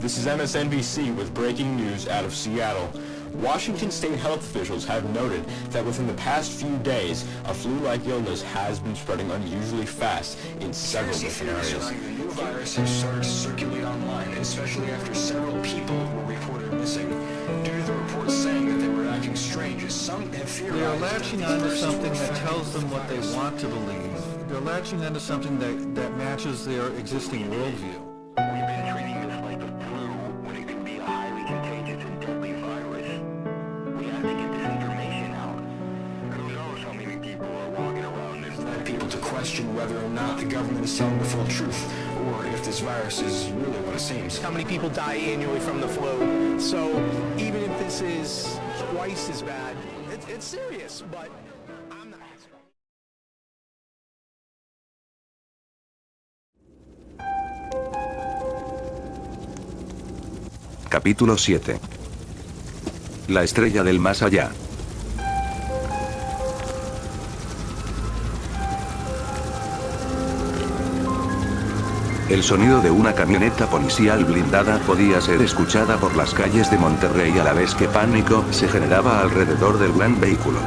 This is MSNBC with breaking news out of Seattle. Washington state health officials have noted that within the past few days, a flu-like illness has been spreading unusually fast in several different areas. The new virus has started to circulate online, especially after several people were reported missing. Due to the reports saying that they were acting strange, as some have theorized They are latching onto something that tells them what they want to believe. They're latching onto something that matches their existing worldview. We've been treating this like the flu when it could be a highly contagious and deadly virus. We have to get this information out. Who knows how many people are walking around this led people to question whether or not the government is telling the full truth, or if this virus is really what it seems. How many people die annually from the flu? So even if this is twice as bad, it's serious, but I'm not. Capítulo 7. La estrella del más allá. El sonido de una camioneta policial blindada podía ser escuchada por las calles de Monterrey a la vez que pánico se generaba alrededor del gran vehículo.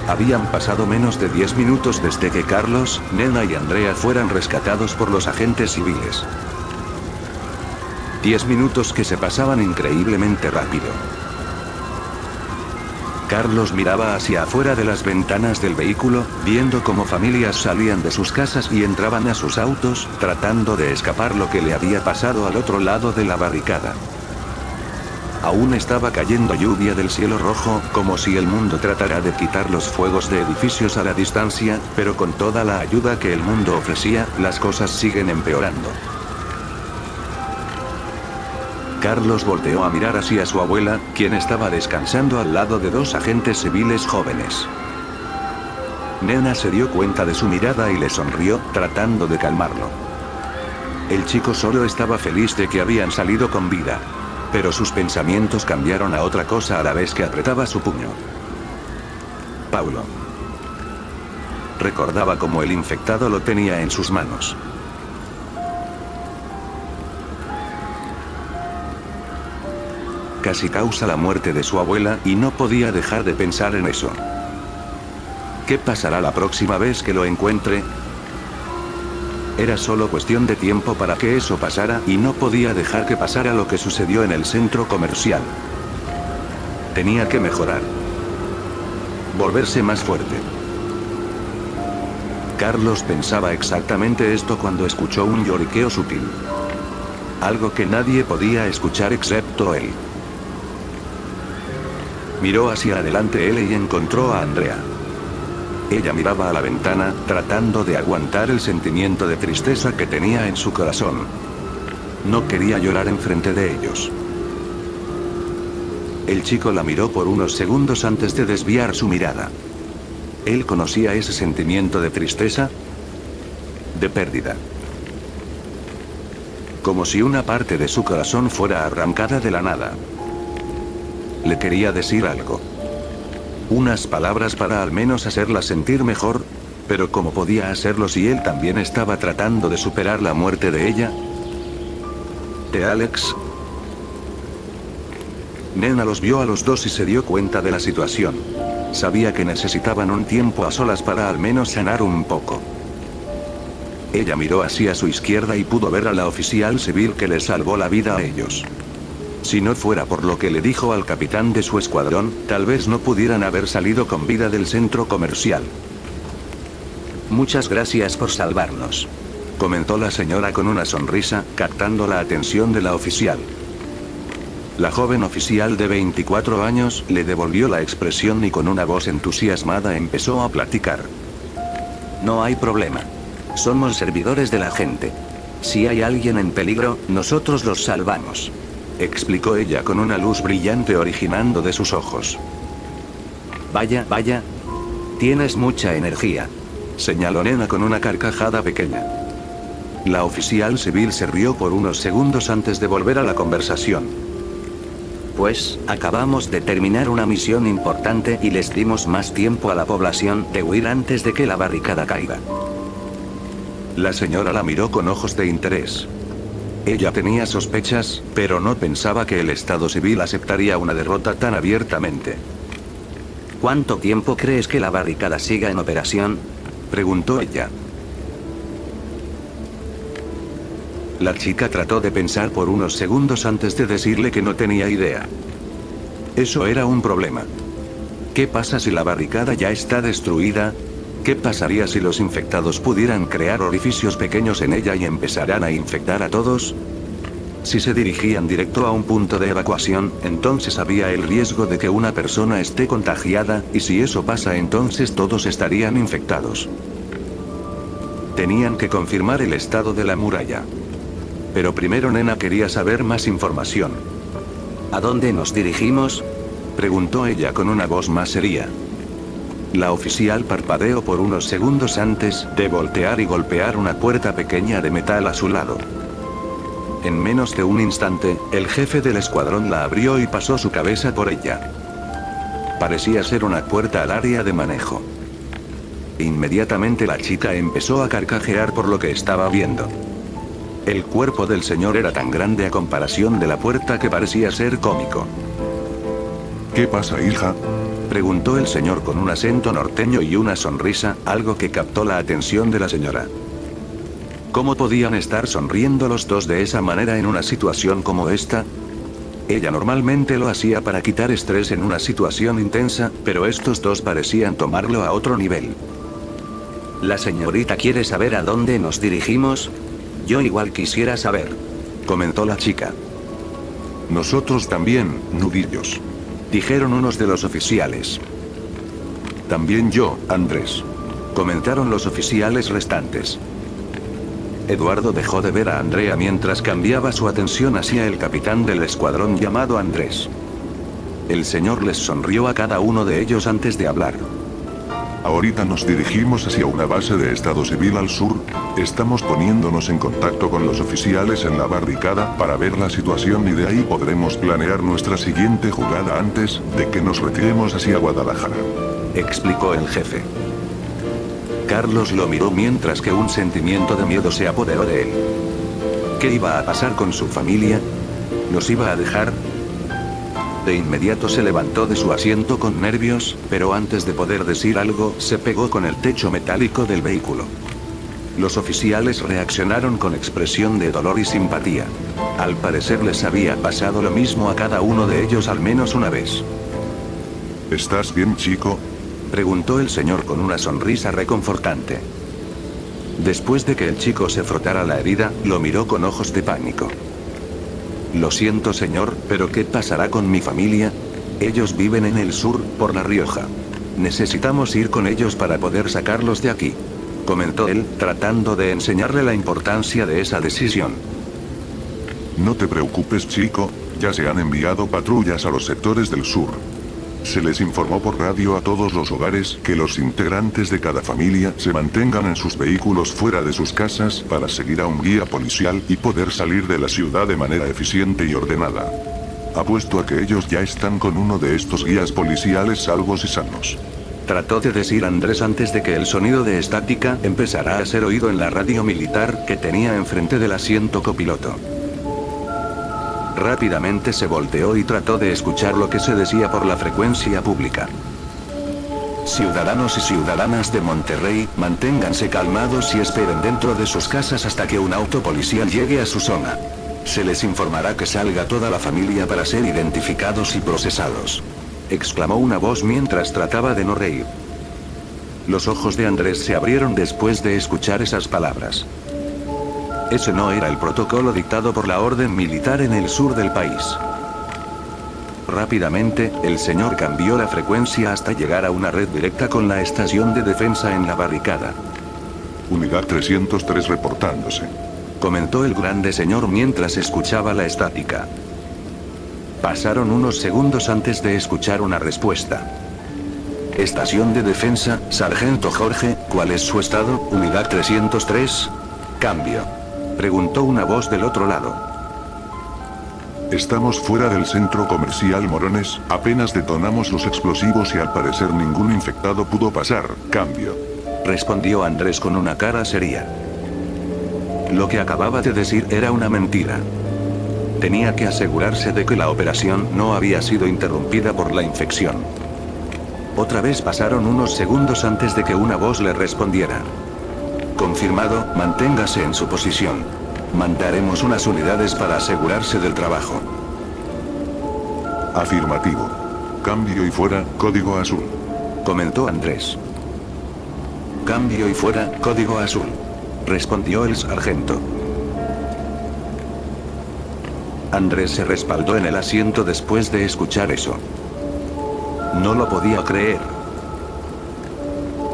Habían pasado menos de 10 minutos desde que Carlos, Nena y Andrea fueran rescatados por los agentes civiles. 10 minutos que se pasaban increíblemente rápido. Carlos miraba hacia afuera de las ventanas del vehículo, viendo cómo familias salían de sus casas y entraban a sus autos, tratando de escapar lo que le había pasado al otro lado de la barricada. Aún estaba cayendo lluvia del cielo rojo, como si el mundo tratara de quitar los fuegos de edificios a la distancia, pero con toda la ayuda que el mundo ofrecía, las cosas siguen empeorando. Carlos volteó a mirar hacia su abuela, quien estaba descansando al lado de dos agentes civiles jóvenes. Nena se dio cuenta de su mirada y le sonrió, tratando de calmarlo. El chico solo estaba feliz de que habían salido con vida. Pero sus pensamientos cambiaron a otra cosa a la vez que apretaba su puño. Paulo. Recordaba cómo el infectado lo tenía en sus manos. Casi causa la muerte de su abuela y no podía dejar de pensar en eso. ¿Qué pasará la próxima vez que lo encuentre? Era solo cuestión de tiempo para que eso pasara y no podía dejar que pasara lo que sucedió en el centro comercial. Tenía que mejorar. Volverse más fuerte. Carlos pensaba exactamente esto cuando escuchó un lloriqueo sutil. Algo que nadie podía escuchar excepto él. Miró hacia adelante él y encontró a Andrea. Ella miraba a la ventana, tratando de aguantar el sentimiento de tristeza que tenía en su corazón. No quería llorar enfrente de ellos. El chico la miró por unos segundos antes de desviar su mirada. Él conocía ese sentimiento de tristeza, de pérdida. Como si una parte de su corazón fuera arrancada de la nada. Le quería decir algo. Unas palabras para al menos hacerla sentir mejor, pero ¿cómo podía hacerlo si él también estaba tratando de superar la muerte de ella? ¿De Alex? Nena los vio a los dos y se dio cuenta de la situación. Sabía que necesitaban un tiempo a solas para al menos sanar un poco. Ella miró hacia su izquierda y pudo ver a la oficial civil que les salvó la vida a ellos. Si no fuera por lo que le dijo al capitán de su escuadrón, tal vez no pudieran haber salido con vida del centro comercial. Muchas gracias por salvarnos, comentó la señora con una sonrisa, captando la atención de la oficial. La joven oficial de 24 años le devolvió la expresión y con una voz entusiasmada empezó a platicar. No hay problema. Somos servidores de la gente. Si hay alguien en peligro, nosotros los salvamos, explicó ella con una luz brillante originando de sus ojos. Vaya, tienes mucha energía, señaló Nena con una carcajada pequeña. La oficial civil se rió por unos segundos antes de volver a la conversación. Pues, acabamos de terminar una misión importante y les dimos más tiempo a la población de huir antes de que la barricada caiga. La señora la miró con ojos de interés. Ella tenía sospechas, pero no pensaba que el Estado civil aceptaría una derrota tan abiertamente. ¿Cuánto tiempo crees que la barricada siga en operación? Preguntó ella. La chica trató de pensar por unos segundos antes de decirle que no tenía idea. Eso era un problema. ¿Qué pasa si la barricada ya está destruida? ¿Qué pasaría si los infectados pudieran crear orificios pequeños en ella y empezaran a infectar a todos? Si se dirigían directo a un punto de evacuación, entonces había el riesgo de que una persona esté contagiada, y si eso pasa entonces todos estarían infectados. Tenían que confirmar el estado de la muralla. Pero primero Nena quería saber más información. ¿A dónde nos dirigimos? Preguntó ella con una voz más seria. La oficial parpadeó por unos segundos antes de voltear y golpear una puerta pequeña de metal a su lado. En menos de un instante, el jefe del escuadrón la abrió y pasó su cabeza por ella. Parecía ser una puerta al área de manejo. Inmediatamente la chica empezó a carcajear por lo que estaba viendo. El cuerpo del señor era tan grande a comparación de la puerta que parecía ser cómico. ¿Qué pasa, hija? Preguntó el señor con un acento norteño y una sonrisa, algo que captó la atención de la señora. ¿Cómo podían estar sonriendo los dos de esa manera en una situación como esta? Ella normalmente lo hacía para quitar estrés en una situación intensa, pero estos dos parecían tomarlo a otro nivel. ¿La señorita quiere saber a dónde nos dirigimos? Yo igual quisiera saber, comentó la chica. Nosotros también, nudillos, dijeron unos de los oficiales. También yo, Andrés, comentaron los oficiales restantes. Eduardo dejó de ver a Andrea mientras cambiaba su atención hacia el capitán del escuadrón llamado Andrés. El señor les sonrió a cada uno de ellos antes de hablar. Ahorita nos dirigimos hacia una base de Estado Civil al sur. Estamos poniéndonos en contacto con los oficiales en la barricada para ver la situación y de ahí podremos planear nuestra siguiente jugada antes de que nos retiremos hacia Guadalajara, explicó el jefe. Carlos lo miró mientras que un sentimiento de miedo se apoderó de él. ¿Qué iba a pasar con su familia? ¿Los iba a dejar? De inmediato se levantó de su asiento con nervios, pero antes de poder decir algo, se pegó con el techo metálico del vehículo. Los oficiales reaccionaron con expresión de dolor y simpatía. Al parecer les había pasado lo mismo a cada uno de ellos al menos una vez. ¿Estás bien, chico?, preguntó el señor con una sonrisa reconfortante. Después de que el chico se frotara la herida, lo miró con ojos de pánico. Lo siento, señor, pero ¿qué pasará con mi familia? Ellos viven en el sur, por La Rioja. Necesitamos ir con ellos para poder sacarlos de aquí, comentó él, tratando de enseñarle la importancia de esa decisión. No te preocupes, chico, ya se han enviado patrullas a los sectores del sur. Se les informó por radio a todos los hogares que los integrantes de cada familia se mantengan en sus vehículos fuera de sus casas para seguir a un guía policial y poder salir de la ciudad de manera eficiente y ordenada. Apuesto a que ellos ya están con uno de estos guías policiales salvos y sanos, trató de decir Andrés antes de que el sonido de estática empezara a ser oído en la radio militar que tenía enfrente del asiento copiloto. Rápidamente se volteó y trató de escuchar lo que se decía por la frecuencia pública. Ciudadanos y ciudadanas de Monterrey, manténganse calmados y esperen dentro de sus casas hasta que un auto policial llegue a su zona. Se les informará que salga toda la familia para ser identificados y procesados, exclamó una voz mientras trataba de no reír. Los ojos de Andrés se abrieron después de escuchar esas palabras. Ese no era el protocolo dictado por la orden militar en el sur del país. Rápidamente, el señor cambió la frecuencia hasta llegar a una red directa con la estación de defensa en la barricada. Unidad 303 reportándose, comentó el grande señor mientras escuchaba la estática. Pasaron unos segundos antes de escuchar una respuesta. Estación de defensa, sargento Jorge, ¿cuál es su estado? Unidad 303. Cambio, preguntó una voz del otro lado. Estamos fuera del centro comercial Morones, apenas detonamos los explosivos y al parecer ningún infectado pudo pasar. Cambio, respondió Andrés con una cara seria. Lo que acababa de decir era una mentira. Tenía que asegurarse de que la operación no había sido interrumpida por la infección. Otra vez pasaron unos segundos antes de que una voz le respondiera. Confirmado, manténgase en su posición. Mandaremos unas unidades para asegurarse del trabajo. Afirmativo. Cambio y fuera, código azul. Comentó Andrés. Cambio y fuera, código azul. Respondió el sargento. Andrés se respaldó en el asiento después de escuchar eso. No lo podía creer.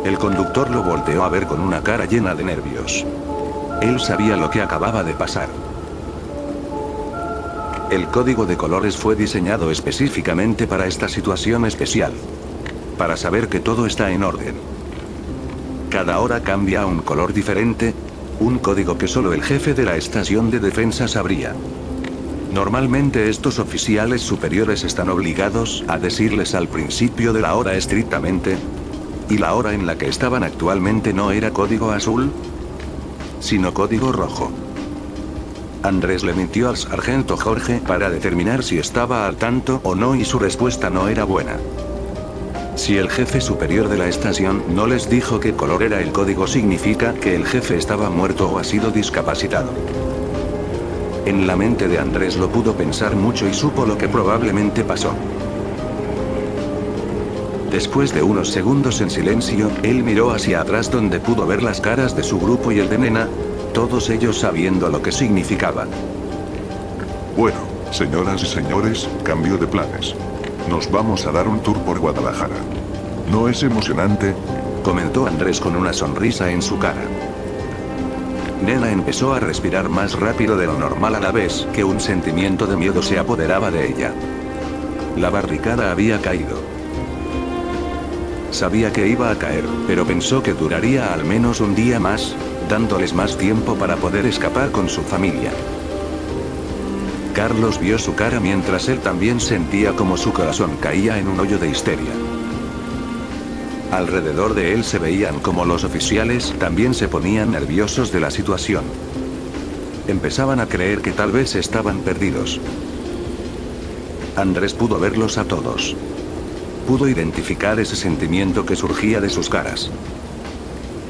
El conductor lo volteó a ver con una cara llena de nervios. Él sabía lo que acababa de pasar. El código de colores fue diseñado específicamente para esta situación especial. Para saber que todo está en orden. Cada hora cambia a un color diferente, un código que solo el jefe de la estación de defensa sabría. Normalmente estos oficiales superiores están obligados a decirles al principio de la hora estrictamente. ¿Y la hora en la que estaban actualmente no era código azul? Sino código rojo. Andrés le mintió al sargento Jorge para determinar si estaba al tanto o no y su respuesta no era buena. Si el jefe superior de la estación no les dijo qué color era el código, significa que el jefe estaba muerto o ha sido discapacitado. En la mente de Andrés lo pudo pensar mucho y supo lo que probablemente pasó. Después de unos segundos en silencio, él miró hacia atrás donde pudo ver las caras de su grupo y el de Nena, todos ellos sabiendo lo que significaba. Bueno, señoras y señores, cambio de planes. Nos vamos a dar un tour por Guadalajara. ¿No es emocionante? Comentó Andrés con una sonrisa en su cara. Nena empezó a respirar más rápido de lo normal a la vez que un sentimiento de miedo se apoderaba de ella. La barricada había caído. Sabía que iba a caer, pero pensó que duraría al menos un día más, dándoles más tiempo para poder escapar con su familia. Carlos vio su cara mientras él también sentía como su corazón caía en un hoyo de histeria. Alrededor de él se veían como los oficiales también se ponían nerviosos de la situación. Empezaban a creer que tal vez estaban perdidos. Andrés pudo verlos a todos. Pudo identificar ese sentimiento que surgía de sus caras.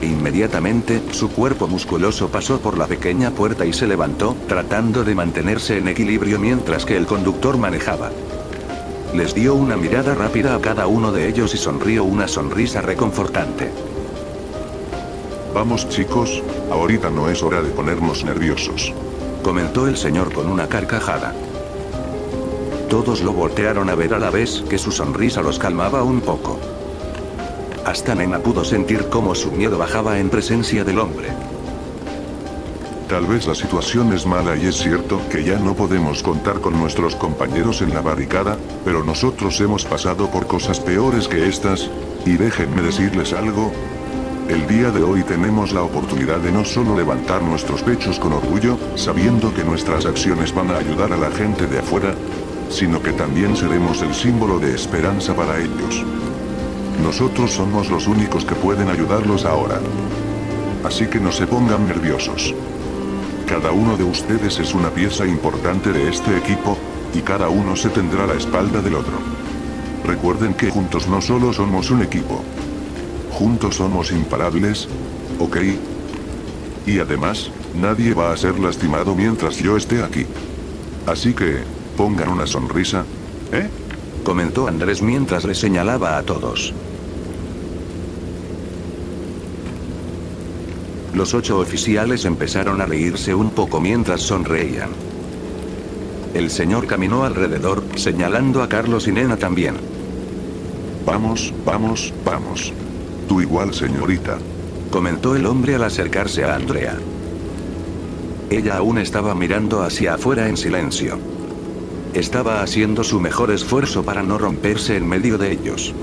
Inmediatamente, su cuerpo musculoso pasó por la pequeña puerta y se levantó, tratando de mantenerse en equilibrio mientras que el conductor manejaba. Les dio una mirada rápida a cada uno de ellos y sonrió una sonrisa reconfortante. Vamos chicos, ahorita no es hora de ponernos nerviosos. Comentó el señor con una carcajada. Todos lo voltearon a ver a la vez que su sonrisa los calmaba un poco. Hasta Nena pudo sentir cómo su miedo bajaba en presencia del hombre. Tal vez la situación es mala y es cierto que ya no podemos contar con nuestros compañeros en la barricada, pero nosotros hemos pasado por cosas peores que estas, y déjenme decirles algo. El día de hoy tenemos la oportunidad de no solo levantar nuestros pechos con orgullo, sabiendo que nuestras acciones van a ayudar a la gente de afuera, sino que también seremos el símbolo de esperanza para ellos. Nosotros somos los únicos que pueden ayudarlos ahora. Así que no se pongan nerviosos. Cada uno de ustedes es una pieza importante de este equipo, y cada uno se tendrá a la espalda del otro. Recuerden que juntos no solo somos un equipo. Juntos somos imparables, ¿ok? Y además, nadie va a ser lastimado mientras yo esté aquí. Así que, pongan una sonrisa, ¿eh? Comentó Andrés mientras le señalaba a todos. Los 8 oficiales empezaron a reírse un poco mientras sonreían. El señor caminó alrededor, señalando a Carlos y Nena también. Vamos, vamos, vamos. Tú igual, señorita. Comentó el hombre al acercarse a Andrea. Ella aún estaba mirando hacia afuera en silencio. Estaba haciendo su mejor esfuerzo para no romperse en medio de ellos.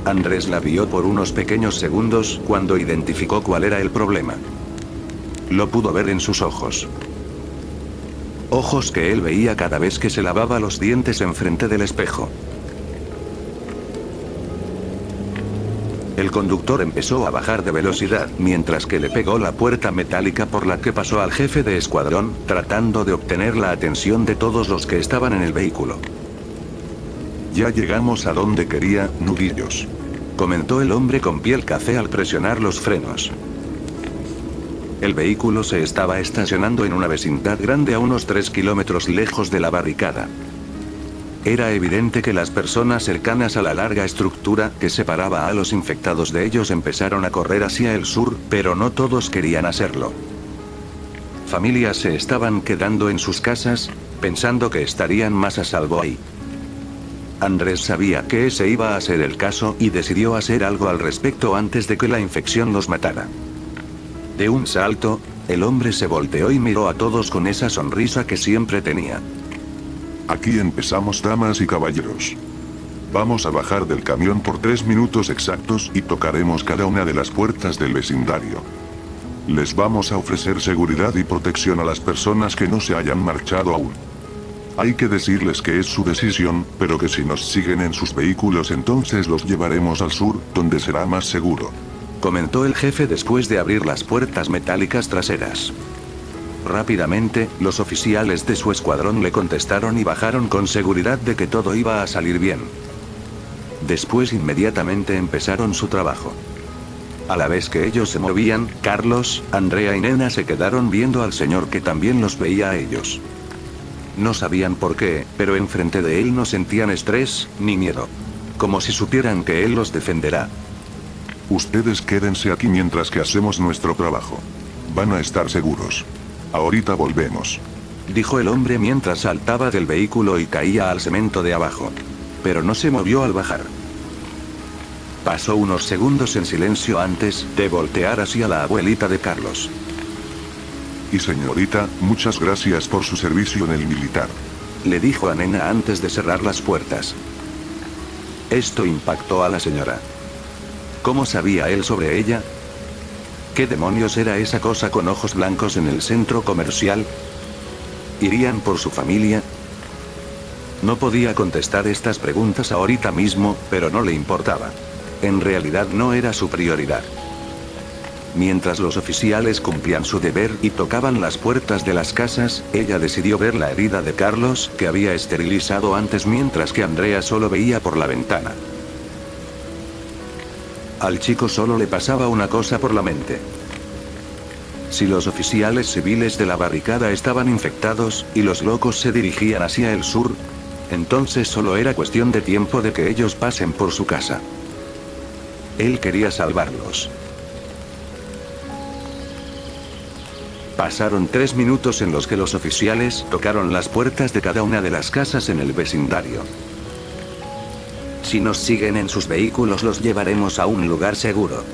Andrés la vio por unos pequeños segundos cuando identificó cuál era el problema. Lo pudo ver en sus ojos. Ojos que él veía cada vez que se lavaba los dientes enfrente del espejo. El conductor empezó a bajar de velocidad, mientras que le pegó la puerta metálica por la que pasó al jefe de escuadrón, tratando de obtener la atención de todos los que estaban en el vehículo. Ya llegamos a donde quería, nudillos. Comentó el hombre con piel café al presionar los frenos. El vehículo se estaba estacionando en una vecindad grande a unos 3 kilómetros lejos de la barricada. Era evidente que las personas cercanas a la larga estructura que separaba a los infectados de ellos empezaron a correr hacia el sur, pero no todos querían hacerlo. Familias se estaban quedando en sus casas, pensando que estarían más a salvo ahí. Andrés sabía que ese iba a ser el caso y decidió hacer algo al respecto antes de que la infección los matara. De un salto, el hombre se volteó y miró a todos con esa sonrisa que siempre tenía. Aquí empezamos, damas y caballeros. Vamos a bajar del camión por 3 minutos exactos y tocaremos cada una de las puertas del vecindario. Les vamos a ofrecer seguridad y protección a las personas que no se hayan marchado aún. Hay que decirles que es su decisión, pero que si nos siguen en sus vehículos entonces los llevaremos al sur, donde será más seguro. Comentó el jefe después de abrir las puertas metálicas traseras. Rápidamente, los oficiales de su escuadrón le contestaron y bajaron con seguridad de que todo iba a salir bien. Después inmediatamente empezaron su trabajo. A la vez que ellos se movían, Carlos, Andrea y Nena se quedaron viendo al señor que también los veía a ellos. No sabían por qué, pero enfrente de él no sentían estrés, ni miedo. Como si supieran que él los defenderá. Ustedes quédense aquí mientras que hacemos nuestro trabajo. Van a estar seguros. Ahorita volvemos. Dijo el hombre mientras saltaba del vehículo y caía al cemento de abajo. Pero no se movió al bajar. Pasó unos segundos en silencio antes de voltear hacia la abuelita de Carlos. Y señorita, muchas gracias por su servicio en el militar. Le dijo a Nena antes de cerrar las puertas. Esto impactó a la señora. ¿Cómo sabía él sobre ella? ¿Qué demonios era esa cosa con ojos blancos en el centro comercial? ¿Irían por su familia? No podía contestar estas preguntas ahorita mismo, pero no le importaba. En realidad no era su prioridad. Mientras los oficiales cumplían su deber y tocaban las puertas de las casas, ella decidió ver la herida de Carlos, que había esterilizado antes, mientras que Andrea solo veía por la ventana. Al chico solo le pasaba una cosa por la mente. Si los oficiales civiles de la barricada estaban infectados, y los locos se dirigían hacia el sur, entonces solo era cuestión de tiempo de que ellos pasen por su casa. Él quería salvarlos. Pasaron 3 minutos en los que los oficiales tocaron las puertas de cada una de las casas en el vecindario. Si nos siguen en sus vehículos los llevaremos a un lugar seguro,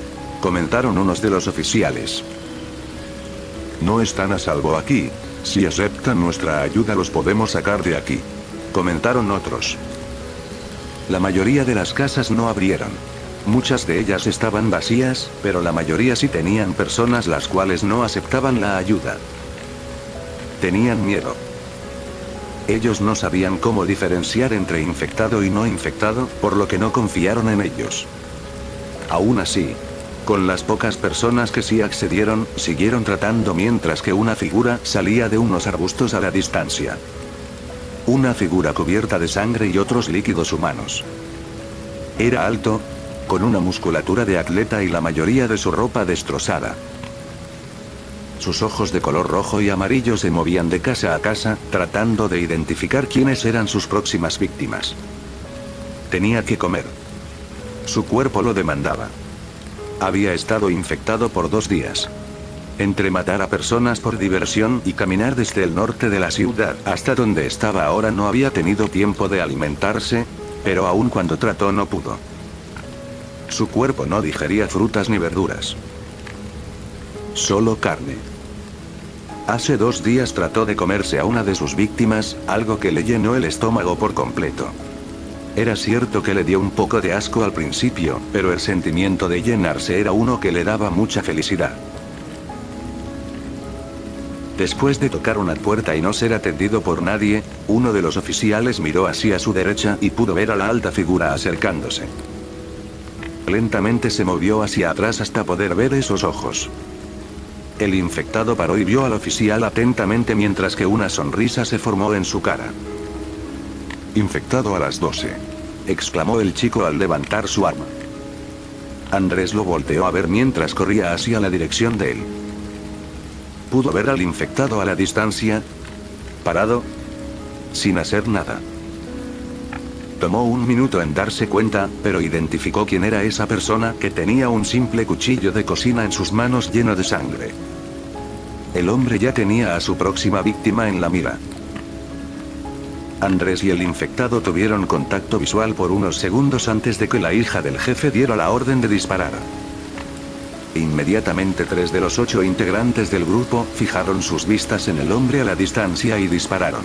comentaron unos de los oficiales. No están a salvo aquí. Si aceptan nuestra ayuda los podemos sacar de aquí, comentaron otros. La mayoría de las casas no abrieron. Muchas de ellas estaban vacías, pero la mayoría sí tenían personas las cuales no aceptaban la ayuda. Tenían miedo. Ellos no sabían cómo diferenciar entre infectado y no infectado, por lo que no confiaron en ellos. Aún así, con las pocas personas que sí accedieron, siguieron tratando mientras que una figura salía de unos arbustos a la distancia. Una figura cubierta de sangre y otros líquidos humanos. Era alto, con una musculatura de atleta y la mayoría de su ropa destrozada. Sus ojos de color rojo y amarillo se movían de casa a casa, tratando de identificar quiénes eran sus próximas víctimas. Tenía que comer. Su cuerpo lo demandaba. Había estado infectado por 2 días. Entre matar a personas por diversión y caminar desde el norte de la ciudad hasta donde estaba ahora no había tenido tiempo de alimentarse, pero aun cuando trató no pudo. Su cuerpo no digería frutas ni verduras. Solo carne. Hace 2 días trató de comerse a una de sus víctimas, algo que le llenó el estómago por completo. Era cierto que le dio un poco de asco al principio, pero el sentimiento de llenarse era uno que le daba mucha felicidad. Después de tocar una puerta y no ser atendido por nadie, uno de los oficiales miró hacia su derecha y pudo ver a la alta figura acercándose. lentamente se movió hacia atrás hasta poder ver esos ojos. El infectado paró y vio al oficial atentamente mientras que una sonrisa se formó en su cara. Infectado a las 12. Exclamó el chico al levantar su arma. Andrés lo volteó a ver mientras corría hacia la dirección de él. Pudo ver al infectado a la distancia, parado, sin hacer nada. Tomó un minuto en darse cuenta, pero identificó quién era esa persona que tenía un simple cuchillo de cocina en sus manos lleno de sangre. El hombre ya tenía a su próxima víctima en la mira. Andrés y el infectado tuvieron contacto visual por unos segundos antes de que la hija del jefe diera la orden de disparar. Inmediatamente 3 de los 8 integrantes del grupo fijaron sus vistas en el hombre a la distancia y dispararon.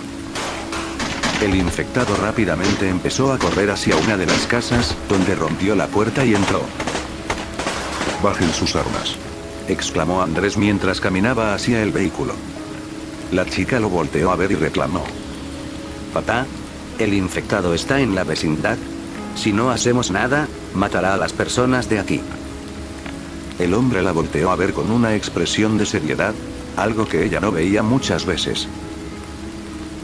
El infectado rápidamente empezó a correr hacia una de las casas, donde rompió la puerta y entró. Bajen sus armas. Exclamó Andrés mientras caminaba hacia el vehículo. La chica lo volteó a ver y reclamó. Papá, el infectado está en la vecindad. Si no hacemos nada, matará a las personas de aquí. El hombre la volteó a ver con una expresión de seriedad, algo que ella no veía muchas veces.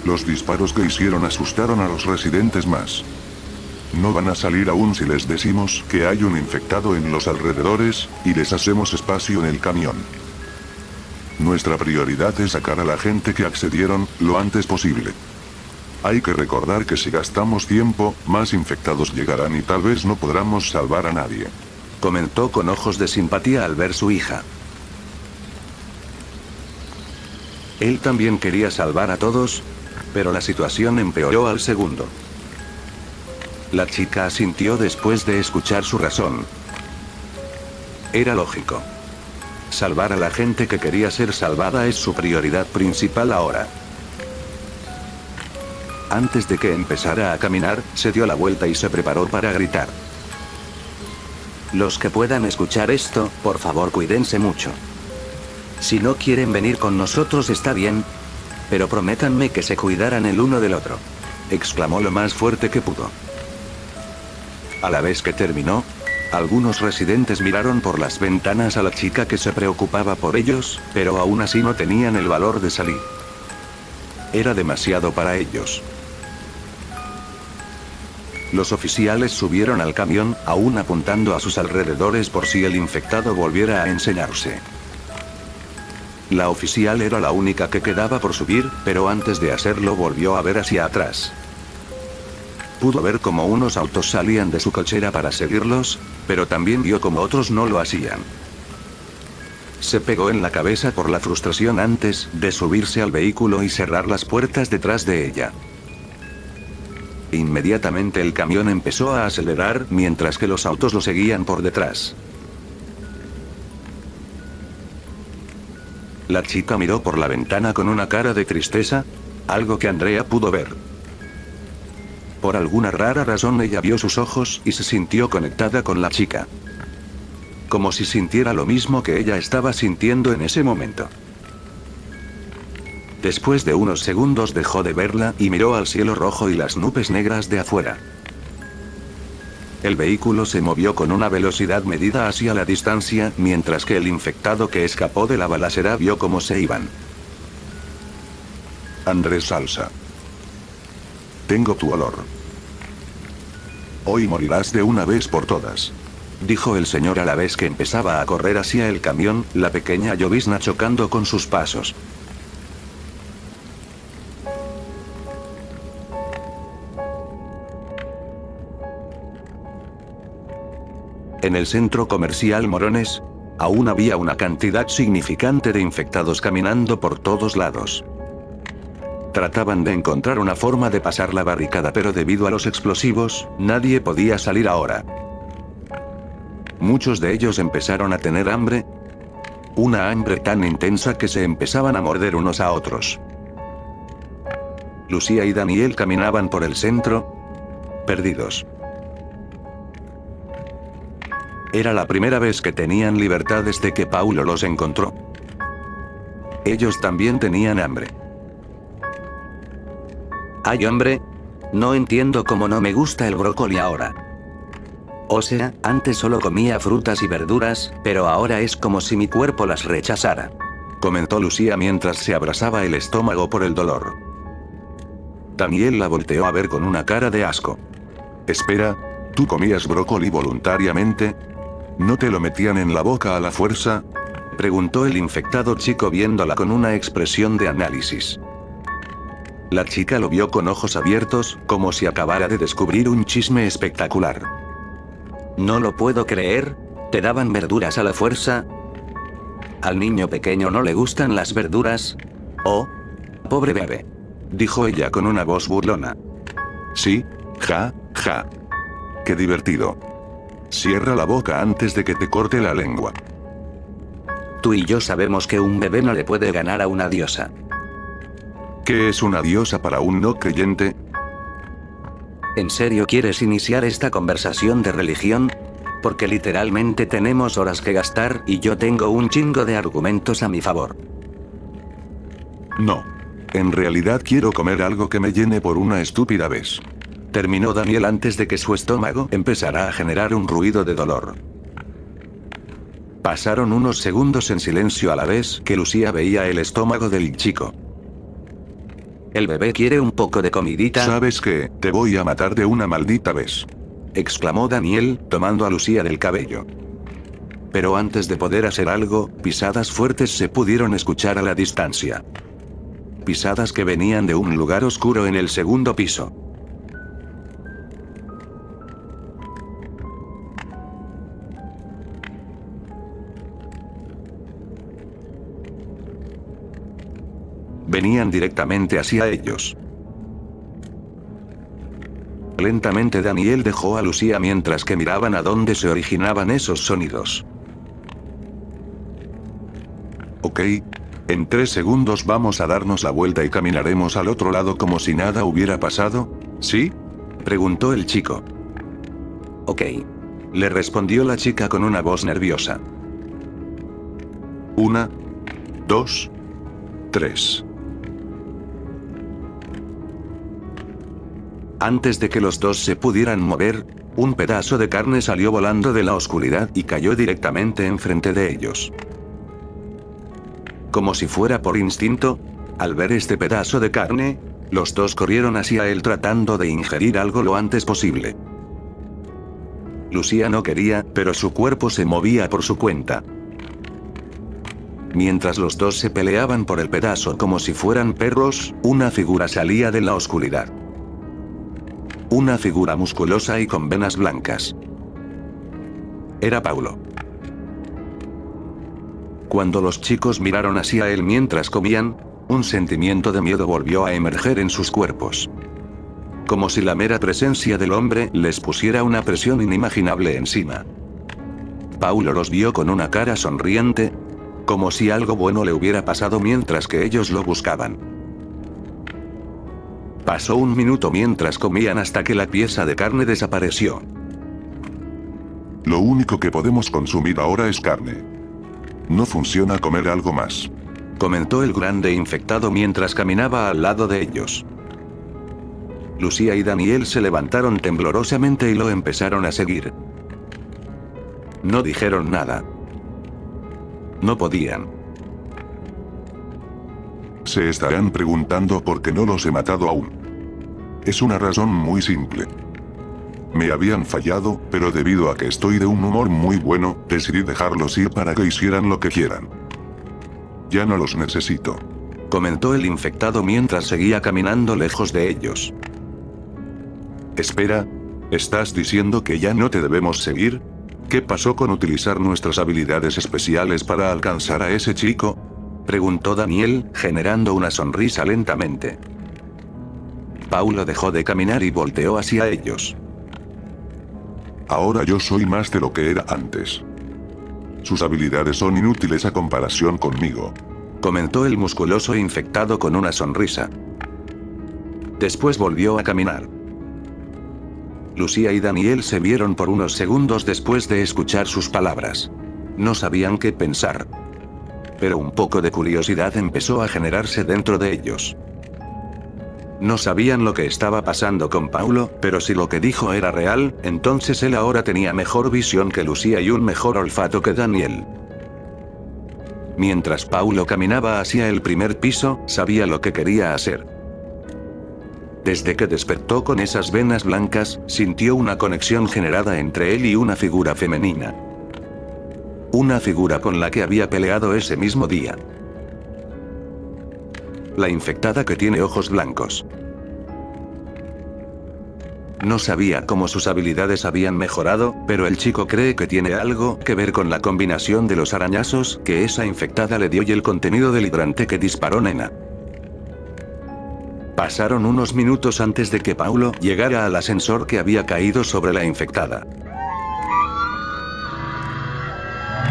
Los disparos que hicieron asustaron a los residentes más. No van a salir aún si les decimos que hay un infectado en los alrededores, y les hacemos espacio en el camión. Nuestra prioridad es sacar a la gente que accedieron, lo antes posible. Hay que recordar que si gastamos tiempo, más infectados llegarán y tal vez no podamos salvar a nadie. Comentó con ojos de simpatía al ver su hija. Él también quería salvar a todos, pero la situación empeoró al segundo. La chica asintió después de escuchar su razón. Era lógico. Salvar a la gente que quería ser salvada es su prioridad principal ahora. Antes de que empezara a caminar, se dio la vuelta y se preparó para gritar. Los que puedan escuchar esto, por favor cuídense mucho. Si no quieren venir con nosotros está bien, pero prométanme que se cuidarán el uno del otro. Exclamó lo más fuerte que pudo. A la vez que terminó, algunos residentes miraron por las ventanas a la chica que se preocupaba por ellos, pero aún así no tenían el valor de salir. Era demasiado para ellos. Los oficiales subieron al camión, aún apuntando a sus alrededores por si el infectado volviera a enseñarse. La oficial era la única que quedaba por subir, pero antes de hacerlo volvió a ver hacia atrás. Pudo ver cómo unos autos salían de su cochera para seguirlos, pero también vio cómo otros no lo hacían. Se pegó en la cabeza por la frustración antes de subirse al vehículo y cerrar las puertas detrás de ella. Inmediatamente el camión empezó a acelerar mientras que los autos lo seguían por detrás. La chica miró por la ventana con una cara de tristeza, algo que Andrea pudo ver. Por alguna rara razón ella vio sus ojos y se sintió conectada con la chica. Como si sintiera lo mismo que ella estaba sintiendo en ese momento. Después de unos segundos dejó de verla y miró al cielo rojo y las nubes negras de afuera. El vehículo se movió con una velocidad medida hacia la distancia, mientras que el infectado que escapó de la balacera vio cómo se iban. Andrés Salsa. Tengo tu olor. Hoy morirás de una vez por todas. Dijo el señor a la vez que empezaba a correr hacia el camión, la pequeña llovizna chocando con sus pasos. En el centro comercial Morones, aún había una cantidad significante de infectados caminando por todos lados. Trataban de encontrar una forma de pasar la barricada, pero debido a los explosivos, nadie podía salir ahora. Muchos de ellos empezaron a tener hambre. Una hambre tan intensa que se empezaban a morder unos a otros. Lucía y Daniel caminaban por el centro, perdidos. Era la primera vez que tenían libertad desde que Paulo los encontró. Ellos también tenían hambre. ¿Hay hambre? No entiendo cómo no me gusta el brócoli ahora. O sea, antes solo comía frutas y verduras, pero ahora es como si mi cuerpo las rechazara. Comentó Lucía mientras se abrasaba el estómago por el dolor. Daniel la volteó a ver con una cara de asco. Espera, ¿tú comías brócoli voluntariamente? ¿No te lo metían en la boca a la fuerza? Preguntó el infectado chico viéndola con una expresión de análisis. La chica lo vio con ojos abiertos, como si acabara de descubrir un chisme espectacular. No lo puedo creer, ¿te daban verduras a la fuerza? ¿Al niño pequeño no le gustan las verduras? Oh, pobre bebé, dijo ella con una voz burlona. Sí, ja, ja. Qué divertido. Cierra la boca antes de que te corte la lengua. Tú y yo sabemos que un bebé no le puede ganar a una diosa. ¿Qué es una diosa para un no creyente? ¿En serio quieres iniciar esta conversación de religión? Porque literalmente tenemos horas que gastar y yo tengo un chingo de argumentos a mi favor. No. En realidad quiero comer algo que me llene por una estúpida vez. Terminó Daniel antes de que su estómago empezara a generar un ruido de dolor. Pasaron unos segundos en silencio a la vez que Lucía veía el estómago del chico. ¿El bebé quiere un poco de comidita? ¿Sabes qué? Te voy a matar de una maldita vez, exclamó Daniel, tomando a Lucía del cabello. Pero antes de poder hacer algo, pisadas fuertes se pudieron escuchar a la distancia. Pisadas que venían de un lugar oscuro en el segundo piso. Venían directamente hacia ellos. Lentamente Daniel dejó a Lucía mientras que miraban a dónde se originaban esos sonidos. Ok. En 3 segundos vamos a darnos la vuelta y caminaremos al otro lado como si nada hubiera pasado, ¿sí? Preguntó el chico. Ok. Le respondió la chica con una voz nerviosa. 1, 2, 3. Antes de que los dos se pudieran mover, un pedazo de carne salió volando de la oscuridad y cayó directamente enfrente de ellos. Como si fuera por instinto, al ver este pedazo de carne, los dos corrieron hacia él tratando de ingerir algo lo antes posible. Lucía no quería, pero su cuerpo se movía por su cuenta. Mientras los dos se peleaban por el pedazo como si fueran perros, una figura salía de la oscuridad. Una figura musculosa y con venas blancas. Era Paulo. Cuando los chicos miraron hacia él mientras comían, un sentimiento de miedo volvió a emerger en sus cuerpos. Como si la mera presencia del hombre les pusiera una presión inimaginable encima. Paulo los vio con una cara sonriente, como si algo bueno le hubiera pasado mientras que ellos lo buscaban. Pasó 1 minuto mientras comían hasta que la pieza de carne desapareció. Lo único que podemos consumir ahora es carne. No funciona comer algo más, comentó el grande infectado mientras caminaba al lado de ellos. Lucía y Daniel se levantaron temblorosamente y lo empezaron a seguir. No dijeron nada. No podían. Se estarán preguntando por qué no los he matado aún. Es una razón muy simple. Me habían fallado, pero debido a que estoy de un humor muy bueno, decidí dejarlos ir para que hicieran lo que quieran. Ya no los necesito, comentó el infectado mientras seguía caminando lejos de ellos. Espera, ¿estás diciendo que ya no te debemos seguir? ¿Qué pasó con utilizar nuestras habilidades especiales para alcanzar a ese chico? Preguntó Daniel, generando una sonrisa lentamente. Paulo dejó de caminar y volteó hacia ellos. Ahora yo soy más de lo que era antes. Sus habilidades son inútiles a comparación conmigo, comentó el musculoso infectado con una sonrisa. Después volvió a caminar. Lucía y Daniel se vieron por unos segundos después de escuchar sus palabras. No sabían qué pensar. Pero un poco de curiosidad empezó a generarse dentro de ellos. No sabían lo que estaba pasando con Paulo, pero si lo que dijo era real, entonces él ahora tenía mejor visión que Lucía y un mejor olfato que Daniel. Mientras Paulo caminaba hacia el primer piso, sabía lo que quería hacer. Desde que despertó con esas venas blancas, sintió una conexión generada entre él y una figura femenina. Una figura con la que había peleado ese mismo día. La infectada que tiene ojos blancos. No sabía cómo sus habilidades habían mejorado, pero el chico cree que tiene algo que ver con la combinación de los arañazos que esa infectada le dio y el contenido del hidrante que disparó Nena. Pasaron unos minutos antes de que Paulo llegara al ascensor que había caído sobre la infectada.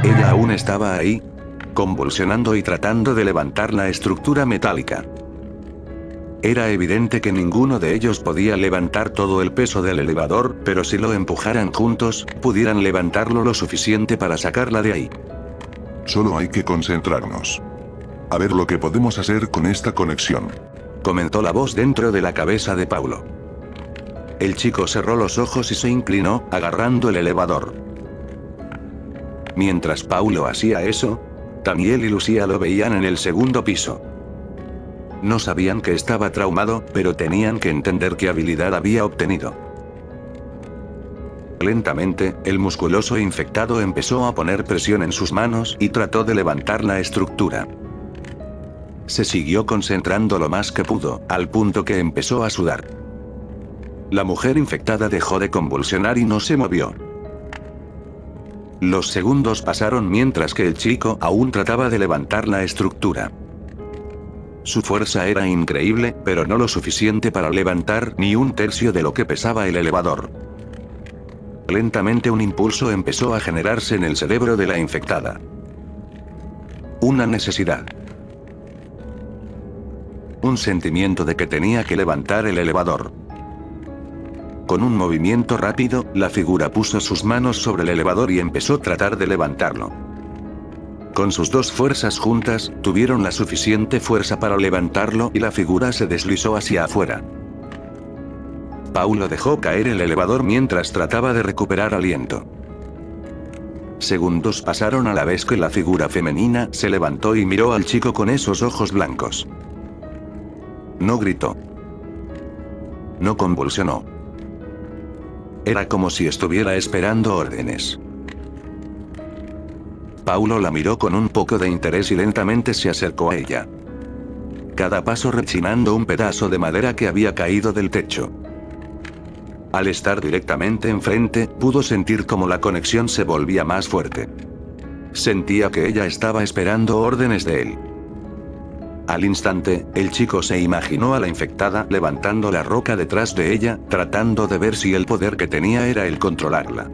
Ella aún estaba ahí, convulsionando y tratando de levantar la estructura metálica. Era evidente que ninguno de ellos podía levantar todo el peso del elevador, pero si lo empujaran juntos, pudieran levantarlo lo suficiente para sacarla de ahí. Solo hay que concentrarnos. A ver lo que podemos hacer con esta conexión. Comentó la voz dentro de la cabeza de Paulo. El chico cerró los ojos y se inclinó, agarrando el elevador. Mientras Paulo hacía eso, Daniel y Lucía lo veían en el segundo piso. No sabían que estaba traumado, pero tenían que entender qué habilidad había obtenido. Lentamente, el musculoso infectado empezó a poner presión en sus manos y trató de levantar la estructura. Se siguió concentrando lo más que pudo, al punto que empezó a sudar. La mujer infectada dejó de convulsionar y no se movió. Los segundos pasaron mientras que el chico aún trataba de levantar la estructura. Su fuerza era increíble, pero no lo suficiente para levantar ni un tercio de lo que pesaba el elevador. Lentamente un impulso empezó a generarse en el cerebro de la infectada. Una necesidad. Un sentimiento de que tenía que levantar el elevador. Con un movimiento rápido, la figura puso sus manos sobre el elevador y empezó a tratar de levantarlo. Con sus dos fuerzas juntas, tuvieron la suficiente fuerza para levantarlo y la figura se deslizó hacia afuera. Paulo dejó caer el elevador mientras trataba de recuperar aliento. Segundos pasaron a la vez que la figura femenina se levantó y miró al chico con esos ojos blancos. No gritó. No convulsionó. Era como si estuviera esperando órdenes. Paulo la miró con un poco de interés y lentamente se acercó a ella. Cada paso rechinando un pedazo de madera que había caído del techo. Al estar directamente enfrente, pudo sentir como la conexión se volvía más fuerte. Sentía que ella estaba esperando órdenes de él. Al instante, el chico se imaginó a la infectada levantando la roca detrás de ella, tratando de ver si el poder que tenía era el controlarla.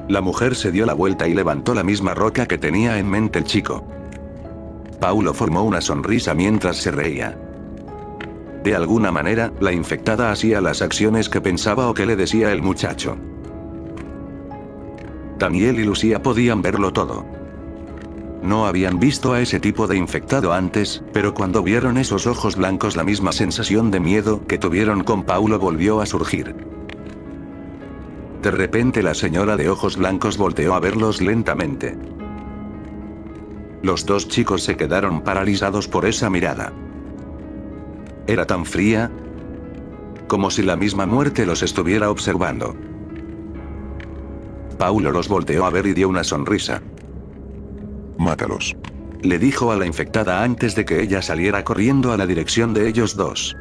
La mujer se dio la vuelta y levantó la misma roca que tenía en mente el chico. Paulo formó una sonrisa mientras se reía. De alguna manera, la infectada hacía las acciones que pensaba o que le decía el muchacho. Daniel y Lucía podían verlo todo. No habían visto a ese tipo de infectado antes, pero cuando vieron esos ojos blancos la misma sensación de miedo que tuvieron con Paulo volvió a surgir. De repente la señora de ojos blancos volteó a verlos lentamente. Los dos chicos se quedaron paralizados por esa mirada. Era tan fría, como si la misma muerte los estuviera observando. Paulo los volteó a ver y dio una sonrisa. Mátalos. Le dijo a la infectada antes de que ella saliera corriendo a la dirección de ellos dos.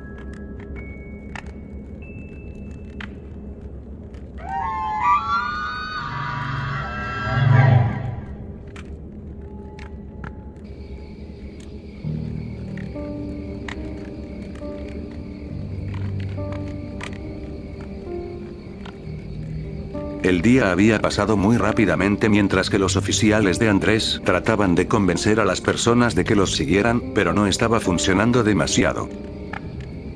El día había pasado muy rápidamente mientras que los oficiales de Andrés trataban de convencer a las personas de que los siguieran, pero no estaba funcionando demasiado.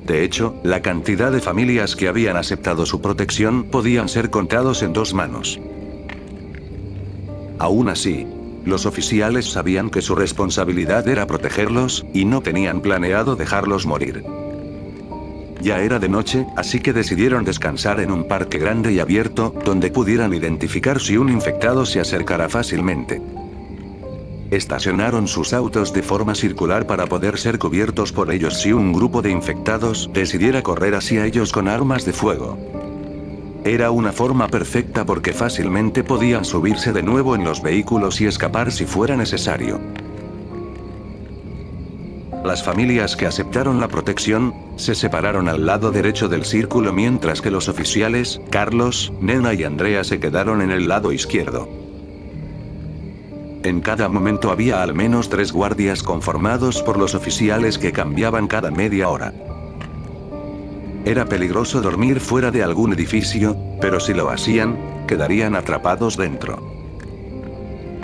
De hecho, la cantidad de familias que habían aceptado su protección podían ser contados en dos manos. Aún así, los oficiales sabían que su responsabilidad era protegerlos, y no tenían planeado dejarlos morir. Ya era de noche, así que decidieron descansar en un parque grande y abierto, donde pudieran identificar si un infectado se acercara fácilmente. Estacionaron sus autos de forma circular para poder ser cubiertos por ellos si un grupo de infectados decidiera correr hacia ellos con armas de fuego. Era una forma perfecta porque fácilmente podían subirse de nuevo en los vehículos y escapar si fuera necesario. Las familias que aceptaron la protección, se separaron al lado derecho del círculo mientras que los oficiales, Carlos, Nena y Andrea se quedaron en el lado izquierdo. En cada momento había al menos 3 guardias conformados por los oficiales que cambiaban cada media hora. Era peligroso dormir fuera de algún edificio, pero si lo hacían, quedarían atrapados dentro.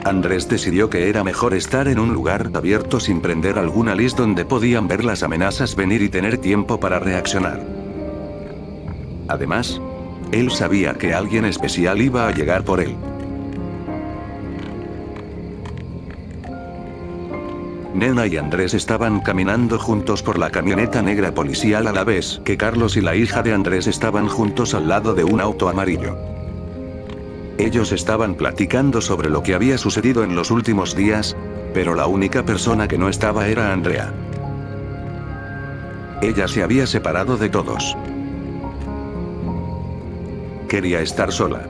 Andrés decidió que era mejor estar en un lugar abierto sin prender alguna luz donde podían ver las amenazas venir y tener tiempo para reaccionar. Además, él sabía que alguien especial iba a llegar por él. Nena y Andrés estaban caminando juntos por la camioneta negra policial a la vez que Carlos y la hija de Andrés estaban juntos al lado de un auto amarillo. Ellos estaban platicando sobre lo que había sucedido en los últimos días, pero la única persona que no estaba era Andrea. Ella se había separado de todos. Quería estar sola.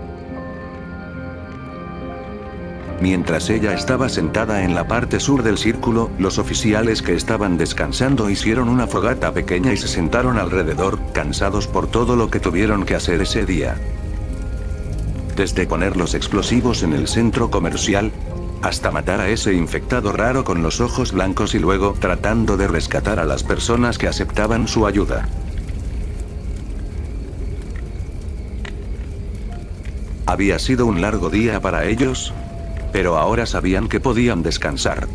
Mientras ella estaba sentada en la parte sur del círculo, los oficiales que estaban descansando hicieron una fogata pequeña y se sentaron alrededor, cansados por todo lo que tuvieron que hacer ese día. Desde poner los explosivos en el centro comercial, hasta matar a ese infectado raro con los ojos blancos y luego tratando de rescatar a las personas que aceptaban su ayuda. Había sido un largo día para ellos, pero ahora sabían que podían descansar.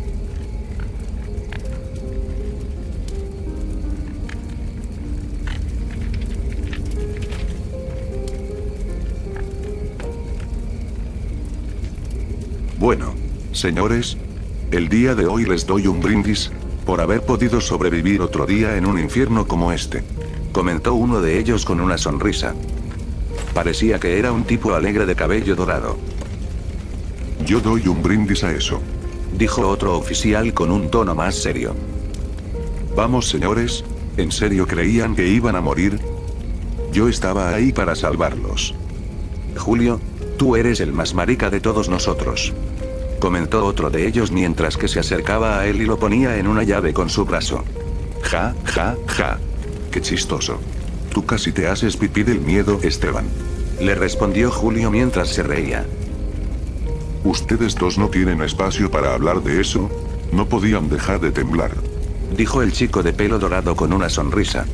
Bueno, señores, el día de hoy les doy un brindis, por haber podido sobrevivir otro día en un infierno como este. Comentó uno de ellos con una sonrisa. Parecía que era un tipo alegre de cabello dorado. Yo doy un brindis a eso. Dijo otro oficial con un tono más serio. Vamos señores, ¿en serio creían que iban a morir? Yo estaba ahí para salvarlos. Julio, tú eres el más marica de todos nosotros. Comentó otro de ellos mientras que se acercaba a él y lo ponía en una llave con su brazo. Ja, ja, ja. Qué chistoso. Tú casi te haces pipí del miedo, Esteban. Le respondió Julio mientras se reía. Ustedes dos no tienen espacio para hablar de eso, no podían dejar de temblar. Dijo el chico de pelo dorado con una sonrisa.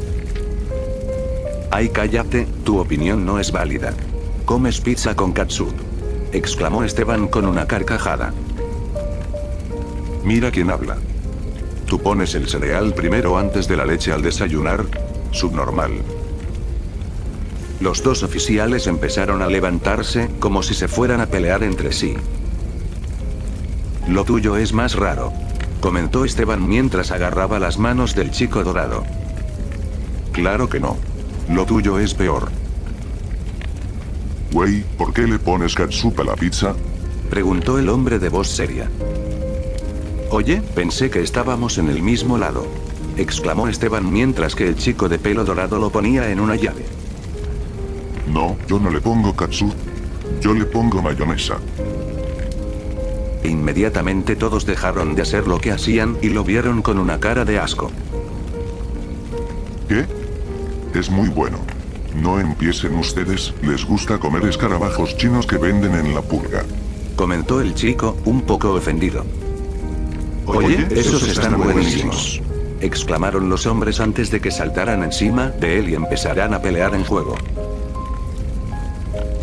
Ay, cállate, tu opinión no es válida. Comes pizza con catsup. Exclamó Esteban con una carcajada. Mira quién habla. ¿Tú pones el cereal primero antes de la leche al desayunar? Subnormal. Los dos oficiales empezaron a levantarse, como si se fueran a pelear entre sí. Lo tuyo es más raro. Comentó Esteban mientras agarraba las manos del chico dorado. Claro que no. Lo tuyo es peor. Güey, ¿por qué le pones catsup a la pizza? Preguntó el hombre de voz seria. Oye, pensé que estábamos en el mismo lado. Exclamó Esteban mientras que el chico de pelo dorado lo ponía en una llave. No, yo no le pongo catsup. Yo le pongo mayonesa. Inmediatamente todos dejaron de hacer lo que hacían y lo vieron con una cara de asco. ¿Qué? Es muy bueno. No empiecen ustedes, les gusta comer escarabajos chinos que venden en la pulga. Comentó el chico, un poco ofendido. Oye, esos están buenísimos. Exclamaron los hombres antes de que saltaran encima de él y empezaran a pelear en juego.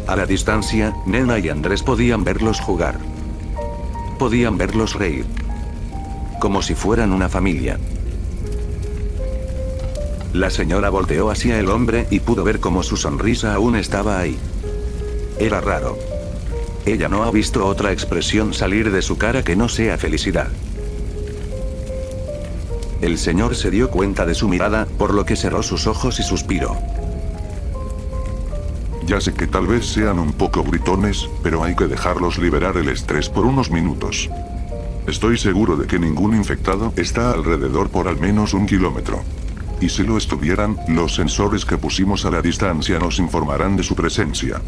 A la distancia, Nena y Andrés podían verlos jugar. Podían verlos reír. Como si fueran una familia. La señora volteó hacia el hombre y pudo ver cómo su sonrisa aún estaba ahí. Era raro. Ella no ha visto otra expresión salir de su cara que no sea felicidad. El señor se dio cuenta de su mirada, por lo que cerró sus ojos y suspiró. Ya sé que tal vez sean un poco gritones, pero hay que dejarlos liberar el estrés por unos minutos. Estoy seguro de que ningún infectado está alrededor por al menos 1 kilómetro. Y si lo estuvieran, los sensores que pusimos a la distancia nos informarán de su presencia.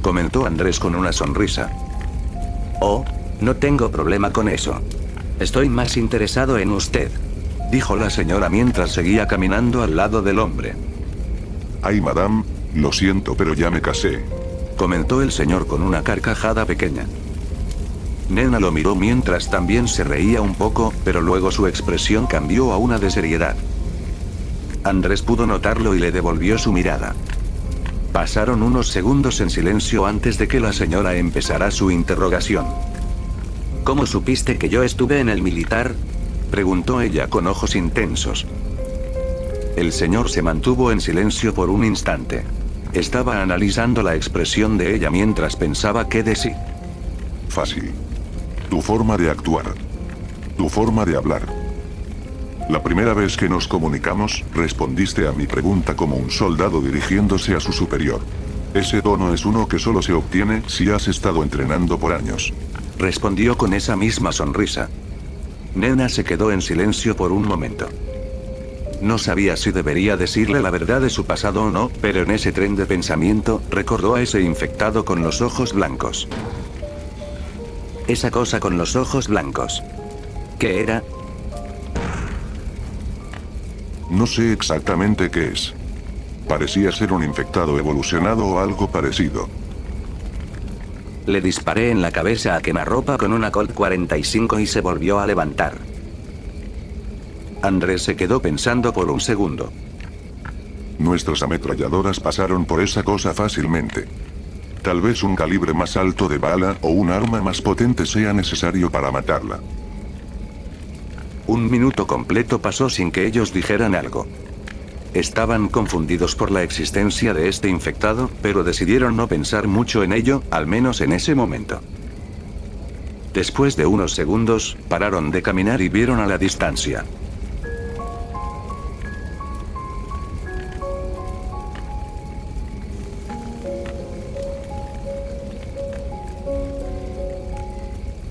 Comentó Andrés con una sonrisa. Oh, no tengo problema con eso. Estoy más interesado en usted, dijo la señora mientras seguía caminando al lado del hombre. Ay, madame, lo siento, pero ya me casé. Comentó el señor con una carcajada pequeña. Nena lo miró mientras también se reía un poco, pero luego su expresión cambió a una de seriedad. Andrés pudo notarlo y le devolvió su mirada. Pasaron unos segundos en silencio antes de que la señora empezara su interrogación. ¿Cómo supiste que yo estuve en el militar?, preguntó ella con ojos intensos. El señor se mantuvo en silencio por un instante. Estaba analizando la expresión de ella mientras pensaba qué decir. Fácil. Tu forma de actuar. Tu forma de hablar. La primera vez que nos comunicamos, respondiste a mi pregunta como un soldado dirigiéndose a su superior. Ese tono es uno que solo se obtiene si has estado entrenando por años. Respondió con esa misma sonrisa. Nena se quedó en silencio por un momento. No sabía si debería decirle la verdad de su pasado o no, pero en ese tren de pensamiento, recordó a ese infectado con los ojos blancos. Esa cosa con los ojos blancos. ¿Qué era? No sé exactamente qué es. Parecía ser un infectado evolucionado o algo parecido. Le disparé en la cabeza a quemarropa con una Colt 45 y se volvió a levantar. Andrés se quedó pensando por un segundo. Nuestras ametralladoras pasaron por esa cosa fácilmente. Tal vez un calibre más alto de bala o un arma más potente sea necesario para matarla. 1 minuto completo pasó sin que ellos dijeran algo. Estaban confundidos por la existencia de este infectado, pero decidieron no pensar mucho en ello, al menos en ese momento. Después de unos segundos, pararon de caminar y vieron a la distancia.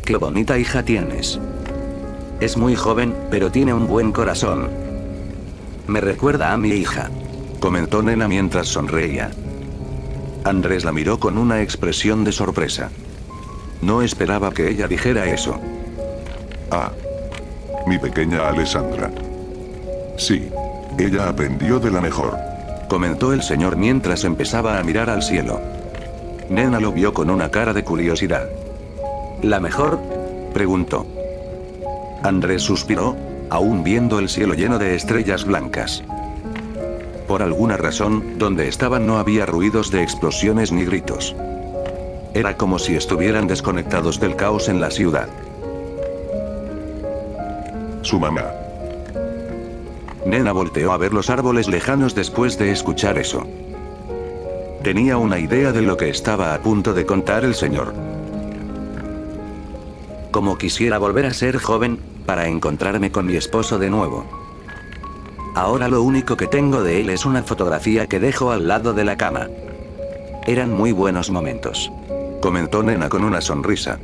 Qué bonita hija tienes. Es muy joven, pero tiene un buen corazón. Me recuerda a mi hija, comentó Nena mientras sonreía. Andrés la miró con una expresión de sorpresa. No esperaba que ella dijera eso. Ah, mi pequeña Alessandra. Sí, ella aprendió de la mejor, comentó el señor mientras empezaba a mirar al cielo. Nena lo vio con una cara de curiosidad. ¿La mejor?, preguntó. Andrés suspiró, aún viendo el cielo lleno de estrellas blancas. Por alguna razón, donde estaban no había ruidos de explosiones ni gritos. Era como si estuvieran desconectados del caos en la ciudad. Su mamá. Nena volteó a ver los árboles lejanos después de escuchar eso. Tenía una idea de lo que estaba a punto de contar el señor. Como quisiera volver a ser joven, para encontrarme con mi esposo de nuevo. Ahora lo único que tengo de él es una fotografía que dejo al lado de la cama. Eran muy buenos momentos, comentó Nena con una sonrisa.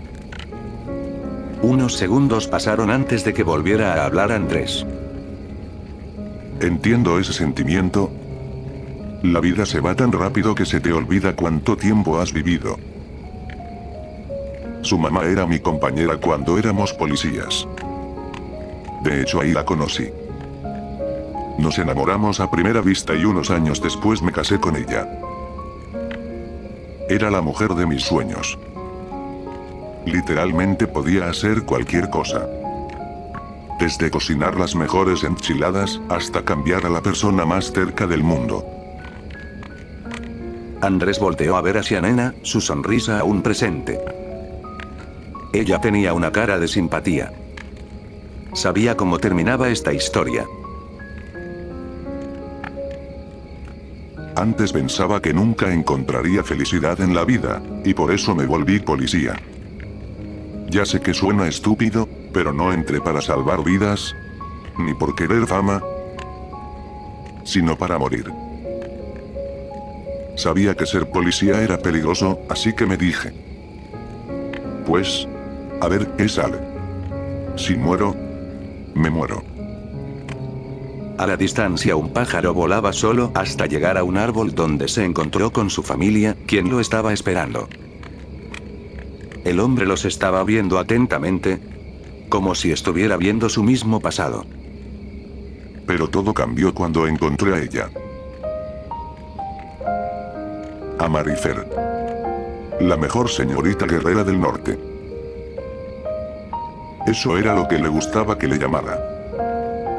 Unos segundos pasaron antes de que volviera a hablar Andrés. Entiendo ese sentimiento. La vida se va tan rápido que se te olvida cuánto tiempo has vivido. Su mamá era mi compañera cuando éramos policías. De hecho, ahí la conocí. Nos enamoramos a primera vista y unos años después me casé con ella. Era la mujer de mis sueños. Literalmente podía hacer cualquier cosa. Desde cocinar las mejores enchiladas, hasta cambiar a la persona más cerca del mundo. Andrés volteó a ver hacia Nena, su sonrisa aún presente. Ella tenía una cara de simpatía. Sabía cómo terminaba esta historia. Antes pensaba que nunca encontraría felicidad en la vida, y por eso me volví policía. Ya sé que suena estúpido, pero no entré para salvar vidas. ni por querer fama, sino para morir. Sabía que ser policía era peligroso, así que me dije, pues, a ver qué sale. Si muero, me muero. A la distancia un pájaro volaba solo hasta llegar a un árbol donde se encontró con su familia, quien lo estaba esperando. El hombre los estaba viendo atentamente, como si estuviera viendo su mismo pasado. Pero todo cambió cuando encontré a ella. A Marifer. La mejor señorita guerrera del norte. Eso era lo que le gustaba que le llamara.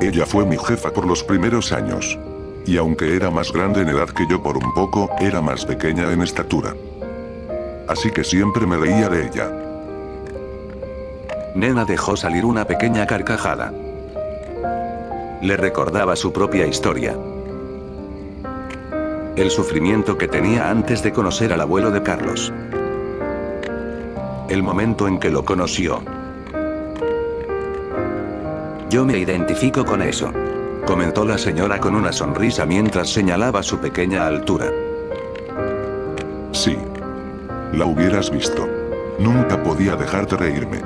Ella fue mi jefa por los primeros años. Y aunque era más grande en edad que yo por un poco, era más pequeña en estatura. Así que siempre me reía de ella. Nena dejó salir una pequeña carcajada. Le recordaba su propia historia. El sufrimiento que tenía antes de conocer al abuelo de Carlos. El momento en que lo conoció. Yo me identifico con eso, comentó la señora con una sonrisa mientras señalaba su pequeña altura. Sí. La hubieras visto. Nunca podía dejar de reírme.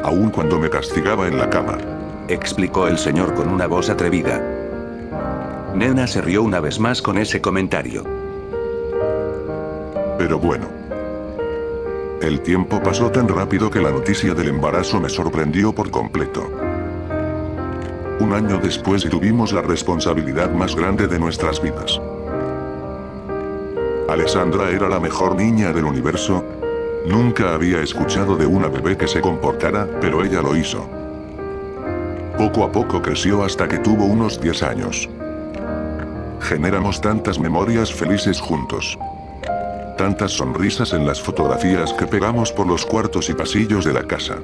Aun cuando me castigaba en la cama. Explicó el señor con una voz atrevida. Nena se rió una vez más con ese comentario. Pero bueno. El tiempo pasó tan rápido que la noticia del embarazo me sorprendió por completo. Un año después tuvimos la responsabilidad más grande de nuestras vidas. Alessandra era la mejor niña del universo. Nunca había escuchado de una bebé que se comportara, pero ella lo hizo. Poco a poco creció hasta que tuvo unos 10 años. Generamos tantas memorias felices juntos. Tantas sonrisas en las fotografías que pegamos por los cuartos y pasillos de la casa.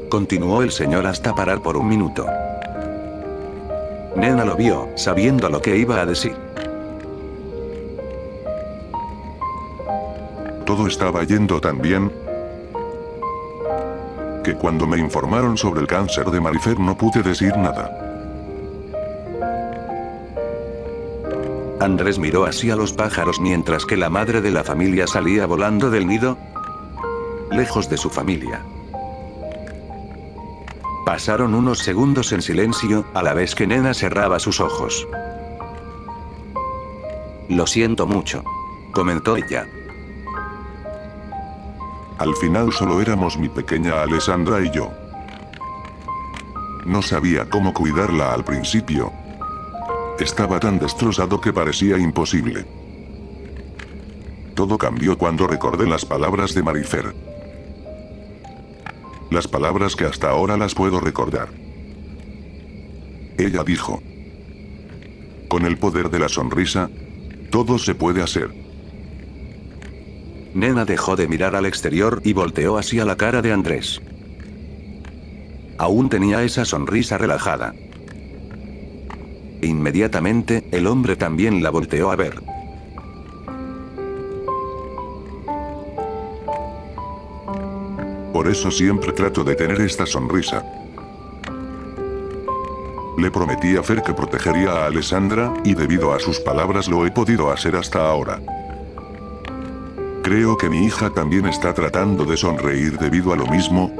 Continuó el señor hasta parar por un minuto. Nena lo vio, sabiendo lo que iba a decir. Todo estaba yendo tan bien, que cuando me informaron sobre el cáncer de Marifer no pude decir nada. Andrés miró hacia los pájaros mientras que la madre de la familia salía volando del nido, lejos de su familia. Pasaron unos segundos en silencio, a la vez que Nena cerraba sus ojos. Lo siento mucho, comentó ella. Al final solo éramos mi pequeña Alessandra y yo. No sabía cómo cuidarla al principio. Estaba tan destrozado que parecía imposible. Todo cambió cuando recordé las palabras de Marifer. Las palabras que hasta ahora las puedo recordar. Ella dijo: con el poder de la sonrisa, todo se puede hacer. Nena dejó de mirar al exterior y volteó hacia la cara de Andrés. Aún tenía esa sonrisa relajada. Inmediatamente, el hombre también la volteó a ver. Por eso siempre trato de tener esta sonrisa. Le prometí a Fer que protegería a Alessandra, y debido a sus palabras lo he podido hacer hasta ahora. Creo que mi hija también está tratando de sonreír debido a lo mismo.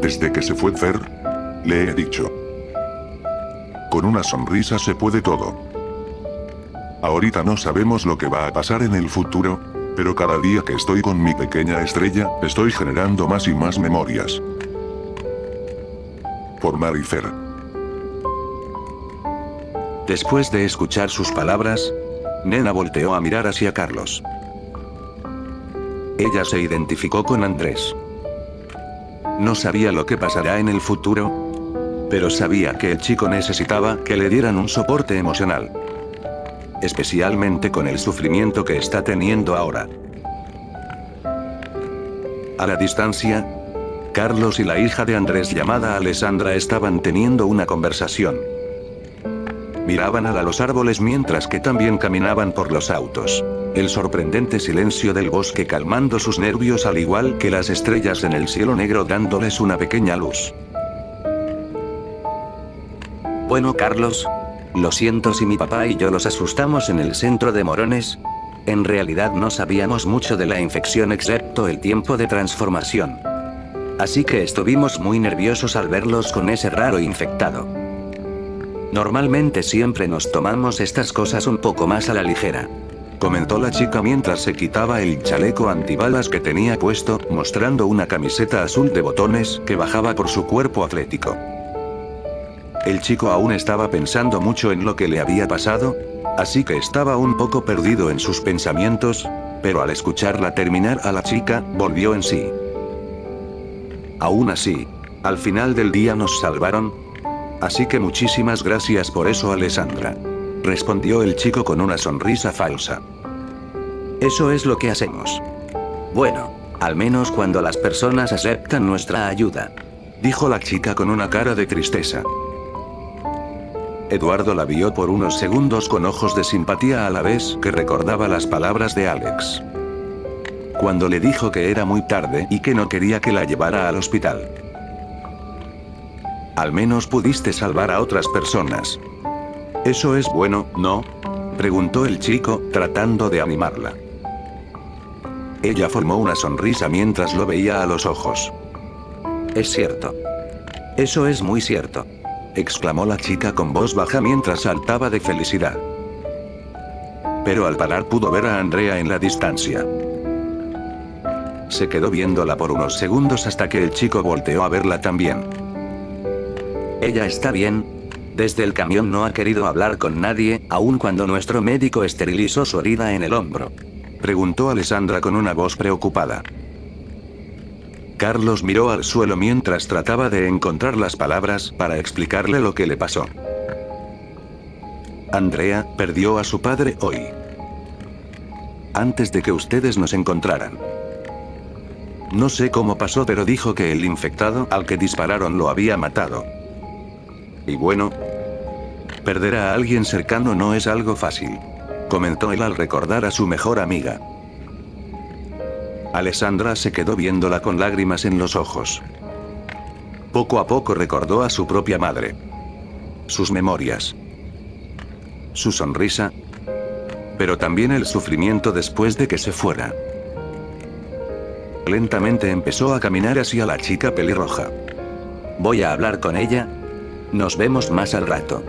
Desde que se fue Fer, le he dicho: con una sonrisa se puede todo. Ahorita no sabemos lo que va a pasar en el futuro, pero cada día que estoy con mi pequeña estrella, estoy generando más y más memorias. Por Marifer. Después de escuchar sus palabras, Nena volteó a mirar hacia Carlos. Ella se identificó con Andrés. No sabía lo que pasará en el futuro, pero sabía que el chico necesitaba que le dieran un soporte emocional. Especialmente con el sufrimiento que está teniendo ahora. A la distancia, Carlos y la hija de Andrés llamada Alessandra estaban teniendo una conversación. Miraban a los árboles mientras que también caminaban por los autos. El sorprendente silencio del bosque calmando sus nervios al igual que las estrellas en el cielo negro dándoles una pequeña luz. Bueno, Carlos, lo siento si mi papá y yo los asustamos en el centro de Morones. En realidad no sabíamos mucho de la infección excepto el tiempo de transformación. Así que estuvimos muy nerviosos al verlos con ese raro infectado. Normalmente siempre nos tomamos estas cosas un poco más a la ligera, comentó la chica mientras se quitaba el chaleco antibalas que tenía puesto, mostrando una camiseta azul de botones que bajaba por su cuerpo atlético. El chico aún estaba pensando mucho en lo que le había pasado, así que estaba un poco perdido en sus pensamientos, pero al escucharla terminar a la chica, volvió en sí. Aún así, al final del día nos salvaron. Así que muchísimas gracias por eso, Alessandra, respondió el chico con una sonrisa falsa. Eso es lo que hacemos. Bueno, al menos cuando las personas aceptan nuestra ayuda, dijo la chica con una cara de tristeza. Eduardo la vio por unos segundos con ojos de simpatía a la vez que recordaba las palabras de Alex, cuando le dijo que era muy tarde y que no quería que la llevara al hospital. Al menos pudiste salvar a otras personas. Eso es bueno, ¿no?, preguntó el chico, tratando de animarla. Ella formó una sonrisa mientras lo veía a los ojos. Es cierto. Eso es muy cierto, exclamó la chica con voz baja mientras saltaba de felicidad. Pero al parar pudo ver a Andrea en la distancia. Se quedó viéndola por unos segundos hasta que el chico volteó a verla también. Ella está bien. Desde el camión no ha querido hablar con nadie, aun cuando nuestro médico esterilizó su herida en el hombro, preguntó Alessandra con una voz preocupada. Carlos miró al suelo mientras trataba de encontrar las palabras para explicarle lo que le pasó. Andrea perdió a su padre hoy, antes de que ustedes nos encontraran. No sé cómo pasó, pero dijo que el infectado al que dispararon lo había matado. Y bueno, perder a alguien cercano no es algo fácil, comentó él al recordar a su mejor amiga. Alessandra se quedó viéndola con lágrimas en los ojos. Poco a poco recordó a su propia madre, sus memorias, su sonrisa, pero también el sufrimiento después de que se fuera. Lentamente empezó a caminar hacia la chica pelirroja. Voy a hablar con ella. Nos vemos más al rato,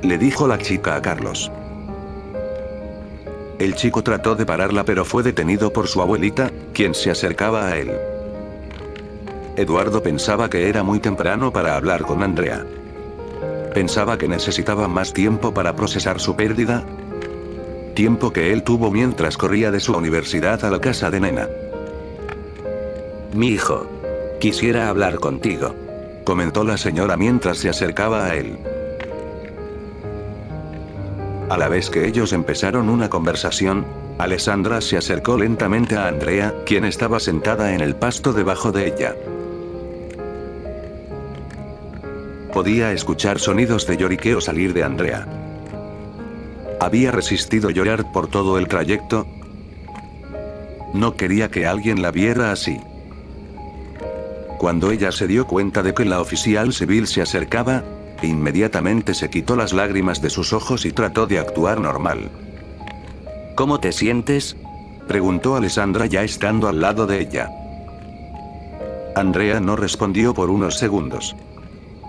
le dijo la chica a Carlos. El chico trató de pararla pero fue detenido por su abuelita, quien se acercaba a él. Eduardo pensaba que era muy temprano para hablar con Andrea. Pensaba que necesitaba más tiempo para procesar su pérdida. Tiempo que él tuvo mientras corría de su universidad a la casa de Nena. Mi hijo, quisiera hablar contigo, comentó la señora mientras se acercaba a él. A la vez que ellos empezaron una conversación, Alessandra se acercó lentamente a Andrea, quien estaba sentada en el pasto debajo de ella. Podía escuchar sonidos de lloriqueo salir de Andrea. Había resistido llorar por todo el trayecto. No quería que alguien la viera así. Cuando ella se dio cuenta de que la oficial civil se acercaba, inmediatamente se quitó las lágrimas de sus ojos y trató de actuar normal. ¿Cómo te sientes?, preguntó Alessandra ya estando al lado de ella. Andrea no respondió por unos segundos.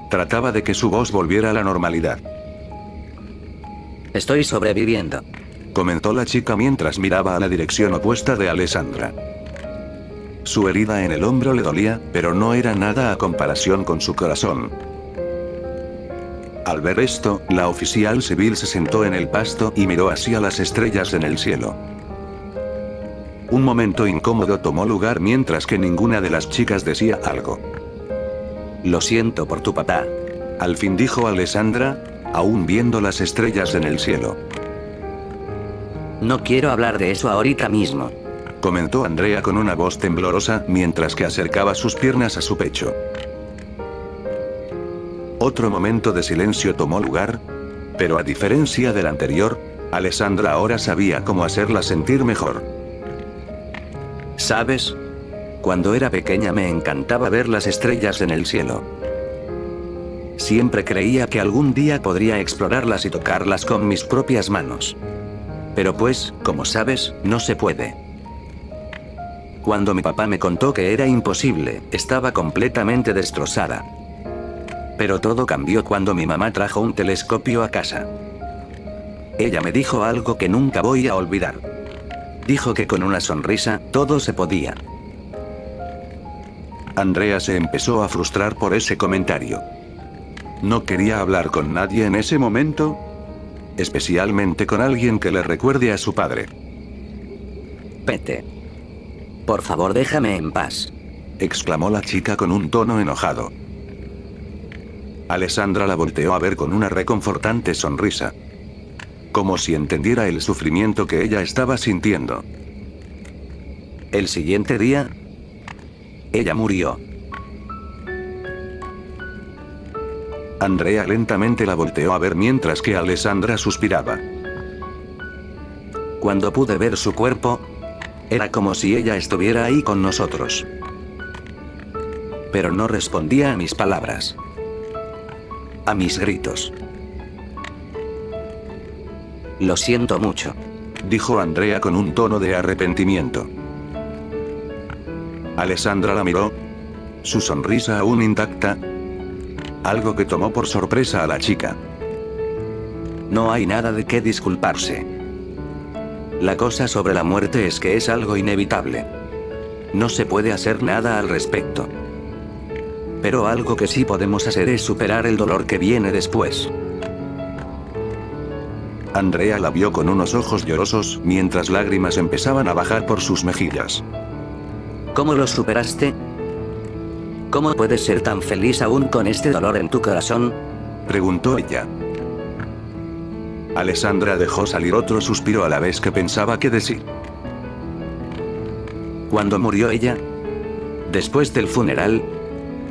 Trataba de que su voz volviera a la normalidad. Estoy sobreviviendo, comentó la chica mientras miraba a la dirección opuesta de Alessandra. Su herida en el hombro le dolía, pero no era nada a comparación con su corazón. Al ver esto, la oficial civil se sentó en el pasto y miró hacia las estrellas en el cielo. Un momento incómodo tomó lugar mientras que ninguna de las chicas decía algo. Lo siento por tu papá, al fin dijo Alessandra, aún viendo las estrellas en el cielo. No quiero hablar de eso ahorita mismo, comentó Andrea con una voz temblorosa mientras que acercaba sus piernas a su pecho. Otro momento de silencio tomó lugar, pero a diferencia del anterior, Alessandra ahora sabía cómo hacerla sentir mejor. ¿Sabes? Cuando era pequeña me encantaba ver las estrellas en el cielo. Siempre creía que algún día podría explorarlas y tocarlas con mis propias manos. Pero pues, como sabes, no se puede. Cuando mi papá me contó que era imposible, estaba completamente destrozada. Pero todo cambió cuando mi mamá trajo un telescopio a casa. Ella me dijo algo que nunca voy a olvidar. Dijo que con una sonrisa, todo se podía. Andrea se empezó a frustrar por ese comentario. No quería hablar con nadie en ese momento, especialmente con alguien que le recuerde a su padre. Vete. Por favor, déjame en paz, exclamó la chica con un tono enojado. Alessandra la volteó a ver con una reconfortante sonrisa, como si entendiera el sufrimiento que ella estaba sintiendo. El siguiente día, ella murió. Andrea lentamente la volteó a ver mientras que Alessandra suspiraba. Cuando pude ver su cuerpo, era como si ella estuviera ahí con nosotros. Pero no respondía a mis palabras, a mis gritos. Lo siento mucho, dijo Andrea con un tono de arrepentimiento. Alessandra la miró, su sonrisa aún intacta, algo que tomó por sorpresa a la chica. No hay nada de qué disculparse. La cosa sobre la muerte es que es algo inevitable. No se puede hacer nada al respecto. Pero algo que sí podemos hacer es superar el dolor que viene después. Andrea la vio con unos ojos llorosos mientras lágrimas empezaban a bajar por sus mejillas. ¿Cómo lo superaste? ¿Cómo puedes ser tan feliz aún con este dolor en tu corazón?, preguntó ella. Alessandra dejó salir otro suspiro a la vez que pensaba qué decir. Cuando murió ella, después del funeral,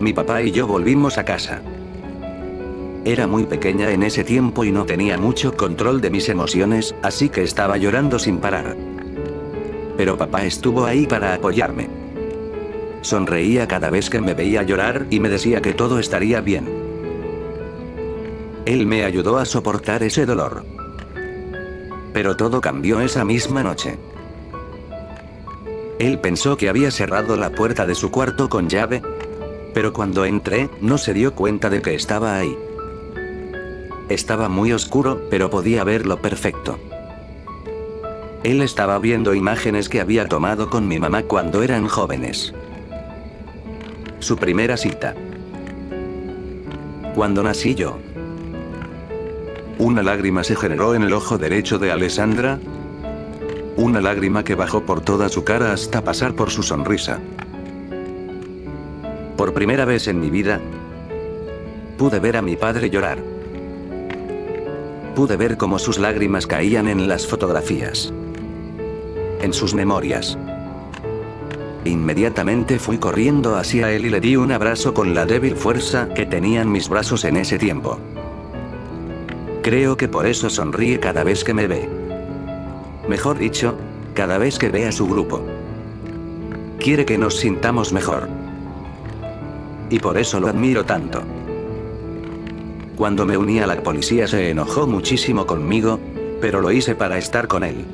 mi papá y yo volvimos a casa. Era muy pequeña en ese tiempo y no tenía mucho control de mis emociones, así que estaba llorando sin parar. Pero papá estuvo ahí para apoyarme. Sonreía cada vez que me veía llorar y me decía que todo estaría bien. Él me ayudó a soportar ese dolor. Pero todo cambió esa misma noche. Él pensó que había cerrado la puerta de su cuarto con llave, pero cuando entré, no se dio cuenta de que estaba ahí. Estaba muy oscuro, pero podía verlo perfecto. Él estaba viendo imágenes que había tomado con mi mamá cuando eran jóvenes. Su primera cita. Cuando nací yo. Una lágrima se generó en el ojo derecho de Alessandra. Una lágrima que bajó por toda su cara hasta pasar por su sonrisa. Por primera vez en mi vida, pude ver a mi padre llorar. Pude ver cómo sus lágrimas caían en las fotografías, en sus memorias. Inmediatamente fui corriendo hacia él y le di un abrazo con la débil fuerza que tenían mis brazos en ese tiempo. Creo que por eso sonríe cada vez que me ve. Mejor dicho, cada vez que ve a su grupo. Quiere que nos sintamos mejor. Y por eso lo admiro tanto. Cuando me uní a la policía se enojó muchísimo conmigo, pero lo hice para estar con él.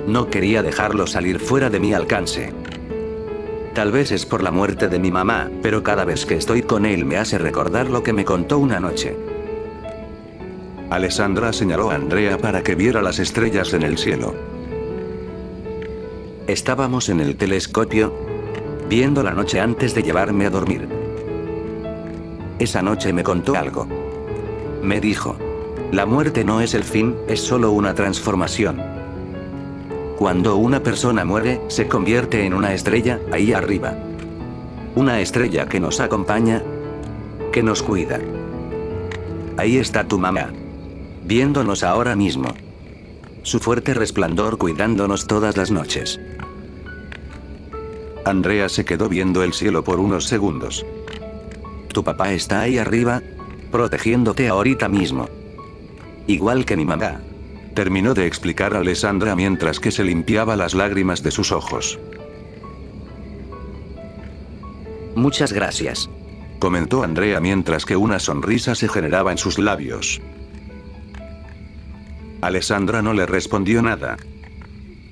No quería dejarlo salir fuera de mi alcance. Tal vez es por la muerte de mi mamá, pero cada vez que estoy con él me hace recordar lo que me contó una noche. Alessandra señaló a Andrea para que viera las estrellas en el cielo. Estábamos en el telescopio, viendo la noche antes de llevarme a dormir. Esa noche me contó algo. Me dijo: la muerte no es el fin, es solo una transformación. Cuando una persona muere, se convierte en una estrella, ahí arriba. Una estrella que nos acompaña, que nos cuida. Ahí está tu mamá, viéndonos ahora mismo. Su fuerte resplandor cuidándonos todas las noches. Andrea se quedó viendo el cielo por unos segundos. Tu papá está ahí arriba, protegiéndote ahorita mismo. Igual que mi mamá. Terminó de explicar a Alessandra mientras que se limpiaba las lágrimas de sus ojos. Muchas gracias. comentó Andrea mientras que una sonrisa se generaba en sus labios. Alessandra no le respondió nada.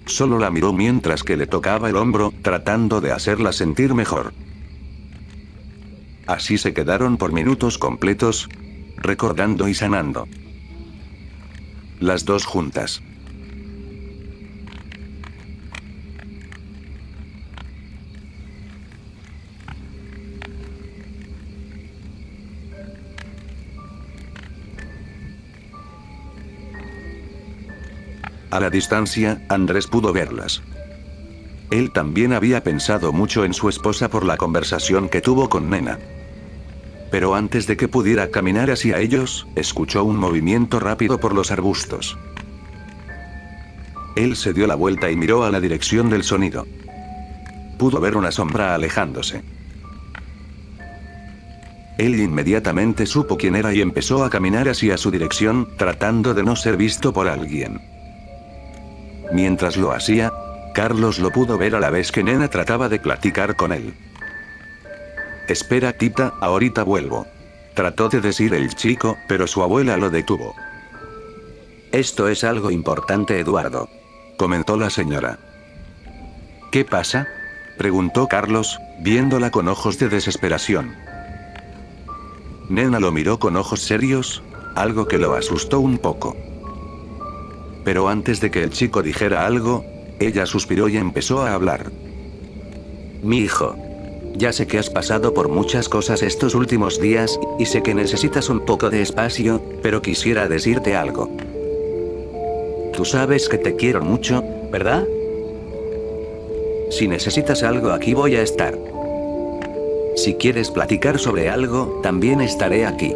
Solo la miró mientras que le tocaba el hombro, tratando de hacerla sentir mejor. Así se quedaron por minutos completos, recordando y sanando. Las dos juntas. A la distancia, Andrés pudo verlas. Él también había pensado mucho en su esposa por la conversación que tuvo con Nena. Pero antes de que pudiera caminar hacia ellos, escuchó un movimiento rápido por los arbustos. Él se dio la vuelta y miró a la dirección del sonido. Pudo ver una sombra alejándose. Él inmediatamente supo quién era y empezó a caminar hacia su dirección, tratando de no ser visto por alguien. Mientras lo hacía, Carlos lo pudo ver a la vez que Nena trataba de platicar con él. «Espera, Tita, ahorita vuelvo», trató de decir el chico, pero su abuela lo detuvo. «Esto es algo importante, Eduardo», comentó la señora. «¿Qué pasa?», preguntó Carlos, viéndola con ojos de desesperación. Nena lo miró con ojos serios, algo que lo asustó un poco. Pero antes de que el chico dijera algo, ella suspiró y empezó a hablar. «Mi hijo. Ya sé que has pasado por muchas cosas estos últimos días, y sé que necesitas un poco de espacio, pero quisiera decirte algo. Tú sabes que te quiero mucho, ¿verdad? Si necesitas algo, aquí voy a estar. Si quieres platicar sobre algo, también estaré aquí.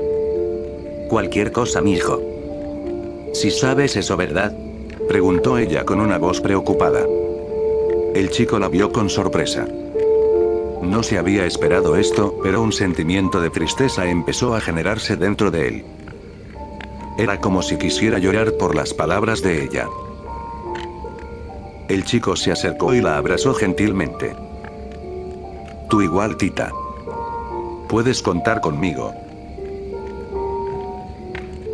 Cualquier cosa, mi hijo. ¿Si sabes eso, verdad?», preguntó ella con una voz preocupada. El chico la vio con sorpresa. No se había esperado esto, pero un sentimiento de tristeza empezó a generarse dentro de él. Era como si quisiera llorar por las palabras de ella. El chico se acercó y la abrazó gentilmente. «Tú igual, Tita. Puedes contar conmigo».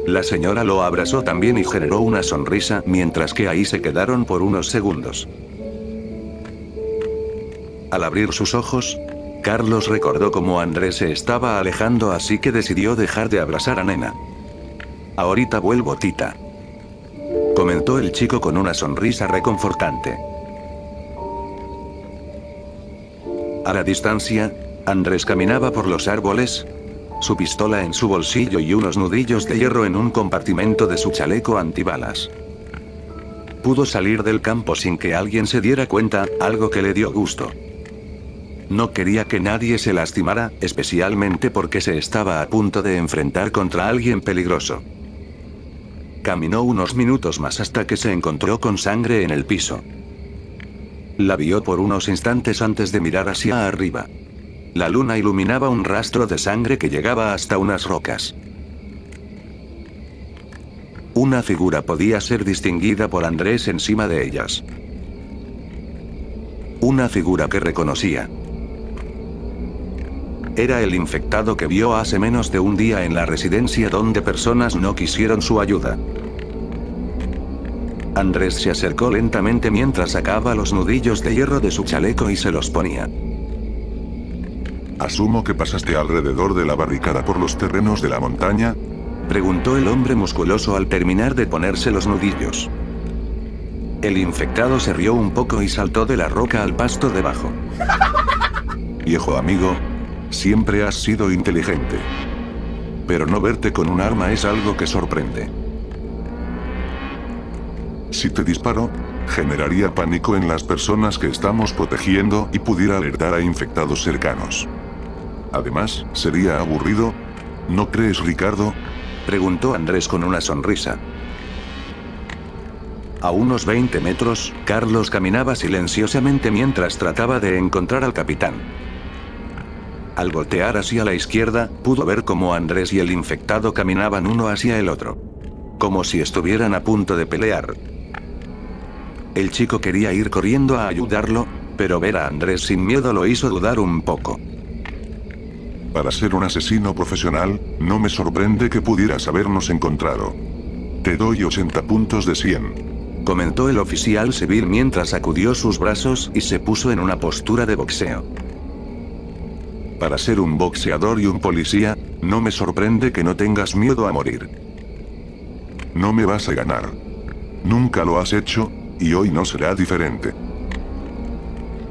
La señora lo abrazó también y generó una sonrisa, mientras que ahí se quedaron por unos segundos. Al abrir sus ojos, Carlos recordó cómo Andrés se estaba alejando, así que decidió dejar de abrazar a Nena. «Ahorita vuelvo, Tita», comentó el chico con una sonrisa reconfortante. A la distancia, Andrés caminaba por los árboles, su pistola en su bolsillo y unos nudillos de hierro en un compartimento de su chaleco antibalas. Pudo salir del campo sin que alguien se diera cuenta, algo que le dio gusto. No quería que nadie se lastimara, especialmente porque se estaba a punto de enfrentar contra alguien peligroso. Caminó unos minutos más hasta que se encontró con sangre en el piso. La vio por unos instantes antes de mirar hacia arriba. La luna iluminaba un rastro de sangre que llegaba hasta unas rocas. Una figura podía ser distinguida por Andrés encima de ellas. Una figura que reconocía. Era el infectado que vio hace menos de un día en la residencia donde personas no quisieron su ayuda. Andrés se acercó lentamente mientras sacaba los nudillos de hierro de su chaleco y se los ponía. Asumo que pasaste alrededor de la barricada por los terrenos de la montaña, preguntó el hombre musculoso al terminar de ponerse los nudillos. El infectado se rió un poco y saltó de la roca al pasto debajo. Viejo amigo, siempre has sido inteligente. Pero no verte con un arma es algo que sorprende. Si te disparo, generaría pánico en las personas que estamos protegiendo y pudiera alertar a infectados cercanos. Además, sería aburrido, ¿no crees, Ricardo?, preguntó Andrés con una sonrisa. A unos 20 metros, Carlos caminaba silenciosamente mientras trataba de encontrar al capitán. Al voltear hacia la izquierda, pudo ver cómo Andrés y el infectado caminaban uno hacia el otro. Como si estuvieran a punto de pelear. El chico quería ir corriendo a ayudarlo, pero ver a Andrés sin miedo lo hizo dudar un poco. Para ser un asesino profesional, no me sorprende que pudieras habernos encontrado. Te doy 80 puntos de 100. Comentó el oficial civil mientras sacudió sus brazos y se puso en una postura de boxeo. Para ser un boxeador y un policía, no me sorprende que no tengas miedo a morir. No me vas a ganar. Nunca lo has hecho, y hoy no será diferente.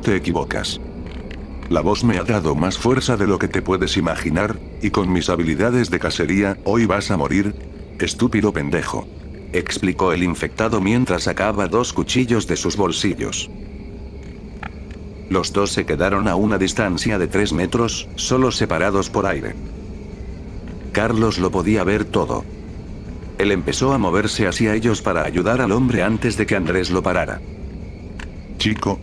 Te equivocas. La voz me ha dado más fuerza de lo que te puedes imaginar, y con mis habilidades de cacería, hoy vas a morir, estúpido pendejo. Explicó el infectado mientras sacaba 2 cuchillos de sus bolsillos. Los dos se quedaron a una distancia de 3 metros, solo separados por aire. Carlos lo podía ver todo. Él empezó a moverse hacia ellos para ayudar al hombre antes de que Andrés lo parara. Chico,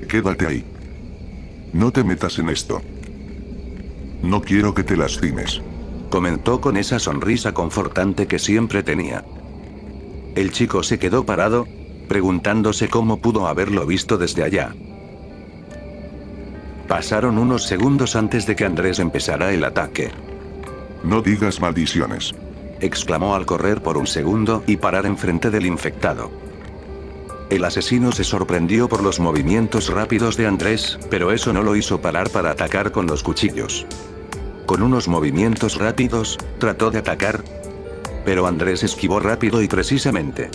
quédate ahí. No te metas en esto. No quiero que te lastimes. Comentó con esa sonrisa confortante que siempre tenía. El chico se quedó parado, preguntándose cómo pudo haberlo visto desde allá. Pasaron unos segundos antes de que Andrés empezara el ataque. No digas maldiciones. Exclamó al correr por un segundo y parar enfrente del infectado. El asesino se sorprendió por los movimientos rápidos de Andrés, pero eso no lo hizo parar para atacar con los cuchillos. Con unos movimientos rápidos, trató de atacar, pero Andrés esquivó rápido y precisamente.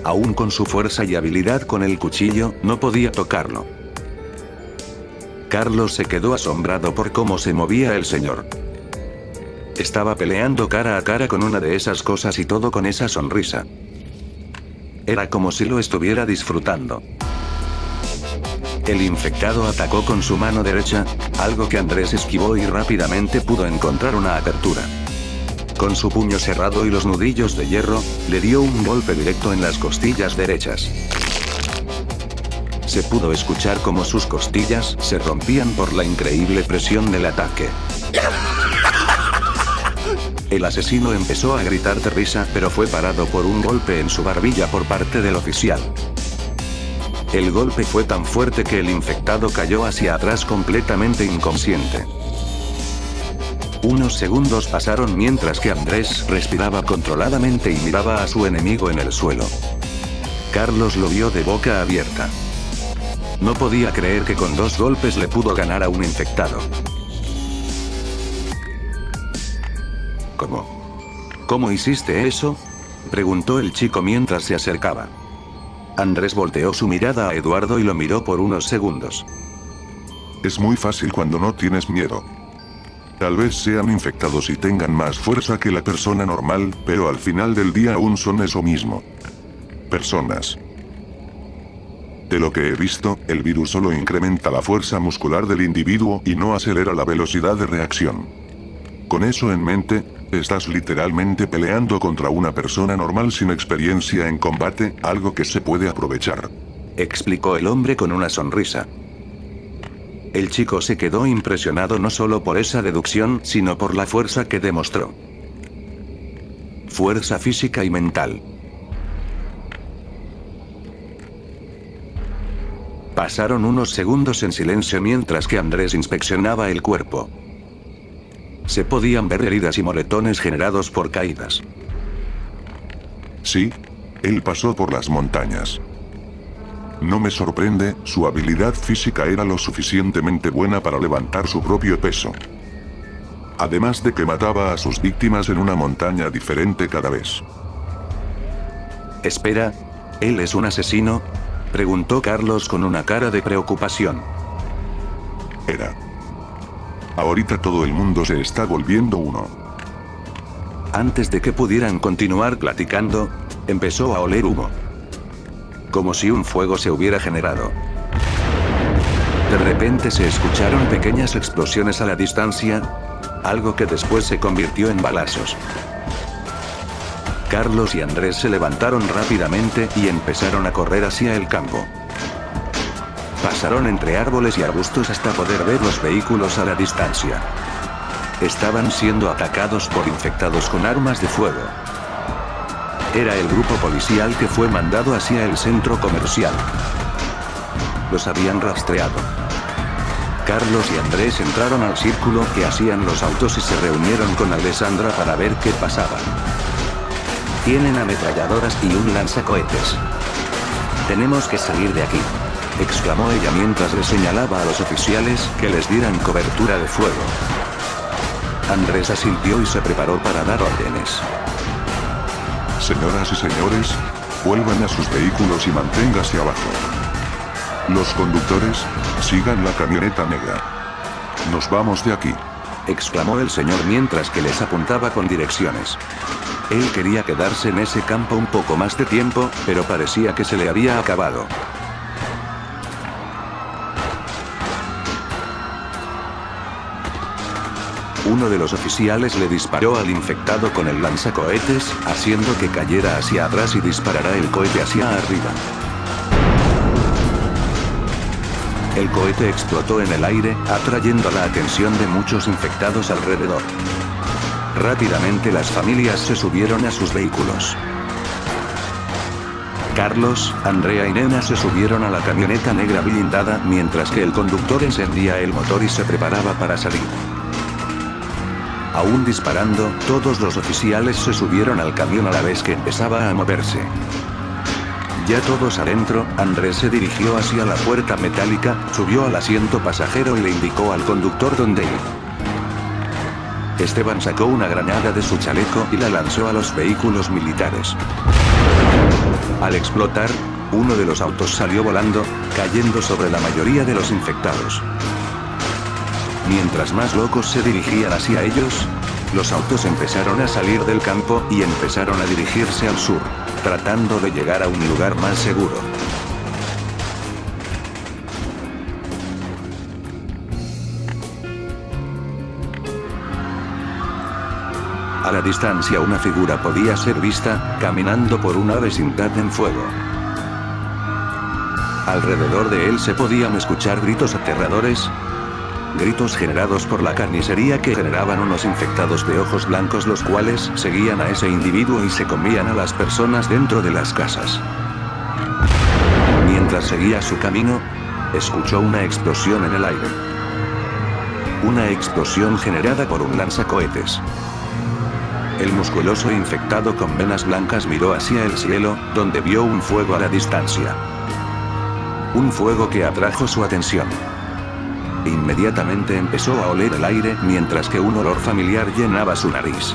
Aún con su fuerza y habilidad con el cuchillo, no podía tocarlo. Carlos se quedó asombrado por cómo se movía el señor. Estaba peleando cara a cara con una de esas cosas y todo con esa sonrisa. Era como si lo estuviera disfrutando. El infectado atacó con su mano derecha, algo que Andrés esquivó y rápidamente pudo encontrar una apertura. Con su puño cerrado y los nudillos de hierro, le dio un golpe directo en las costillas derechas. Se pudo escuchar cómo sus costillas se rompían por la increíble presión del ataque. El asesino empezó a gritar de risa, pero fue parado por un golpe en su barbilla por parte del oficial. El golpe fue tan fuerte que el infectado cayó hacia atrás completamente inconsciente. Unos segundos pasaron mientras que Andrés respiraba controladamente y miraba a su enemigo en el suelo. Carlos lo vio de boca abierta. No podía creer que con 2 golpes le pudo ganar a un infectado. ¿Cómo hiciste eso?, preguntó el chico mientras se acercaba. Andrés volteó su mirada a Eduardo y lo miró por unos segundos. Es muy fácil cuando no tienes miedo. Tal vez sean infectados y tengan más fuerza que la persona normal, pero al final del día aún son eso mismo. Personas. De lo que he visto, el virus solo incrementa la fuerza muscular del individuo y no acelera la velocidad de reacción. Con eso en mente, estás literalmente peleando contra una persona normal sin experiencia en combate, algo que se puede aprovechar. Explicó el hombre con una sonrisa. El chico se quedó impresionado no solo por esa deducción, sino por la fuerza que demostró. Fuerza física y mental. Pasaron unos segundos en silencio mientras que Andrés inspeccionaba el cuerpo. Se podían ver heridas y moretones generados por caídas. Sí, él pasó por las montañas. No me sorprende, su habilidad física era lo suficientemente buena para levantar su propio peso. Además de que mataba a sus víctimas en una montaña diferente cada vez. Espera, ¿él es un asesino?, preguntó Carlos con una cara de preocupación. Era. Ahorita todo el mundo se está volviendo uno. Antes de que pudieran continuar platicando, empezó a oler humo. Como si un fuego se hubiera generado. De repente se escucharon pequeñas explosiones a la distancia, algo que después se convirtió en balazos. Carlos y Andrés se levantaron rápidamente y empezaron a correr hacia el campo. Pasaron entre árboles y arbustos hasta poder ver los vehículos a la distancia. Estaban siendo atacados por infectados con armas de fuego. Era el grupo policial que fue mandado hacia el centro comercial. Los habían rastreado. Carlos y Andrés entraron al círculo que hacían los autos y se reunieron con Alessandra para ver qué pasaba. Tienen ametralladoras y un lanzacohetes. Tenemos que salir de aquí, exclamó ella mientras le señalaba a los oficiales que les dieran cobertura de fuego. Andrés asintió y se preparó para dar órdenes. Señoras y señores, vuelvan a sus vehículos y manténganse abajo. Los conductores, sigan la camioneta negra. Nos vamos de aquí, exclamó el señor mientras que les apuntaba con direcciones. Él quería quedarse en ese campo un poco más de tiempo, pero parecía que se le había acabado. Uno de los oficiales le disparó al infectado con el lanzacohetes, haciendo que cayera hacia atrás y disparara el cohete hacia arriba. El cohete explotó en el aire, atrayendo la atención de muchos infectados alrededor. Rápidamente las familias se subieron a sus vehículos. Carlos, Andrea y Nena se subieron a la camioneta negra blindada mientras que el conductor encendía el motor y se preparaba para salir. Aún disparando, todos los oficiales se subieron al camión a la vez que empezaba a moverse. Ya todos adentro, Andrés se dirigió hacia la puerta metálica, subió al asiento pasajero y le indicó al conductor dónde ir. Esteban sacó una granada de su chaleco y la lanzó a los vehículos militares. Al explotar, uno de los autos salió volando, cayendo sobre la mayoría de los infectados. Mientras más locos se dirigían hacia ellos, los autos empezaron a salir del campo y empezaron a dirigirse al sur, tratando de llegar a un lugar más seguro. A la distancia una figura podía ser vista, caminando por una vecindad en fuego. Alrededor de él se podían escuchar gritos aterradores, gritos generados por la carnicería que generaban unos infectados de ojos blancos los cuales seguían a ese individuo y se comían a las personas dentro de las casas. Mientras seguía su camino, escuchó una explosión en el aire. Una explosión generada por un lanzacohetes. El musculoso infectado con venas blancas miró hacia el cielo, donde vio un fuego a la distancia. Un fuego que atrajo su atención. Inmediatamente empezó a oler el aire mientras que un olor familiar llenaba su nariz.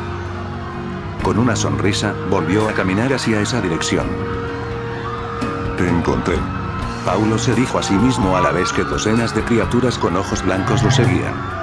Con una sonrisa, volvió a caminar hacia esa dirección. Te encontré. Paulo se dijo a sí mismo a la vez que docenas de criaturas con ojos blancos lo seguían.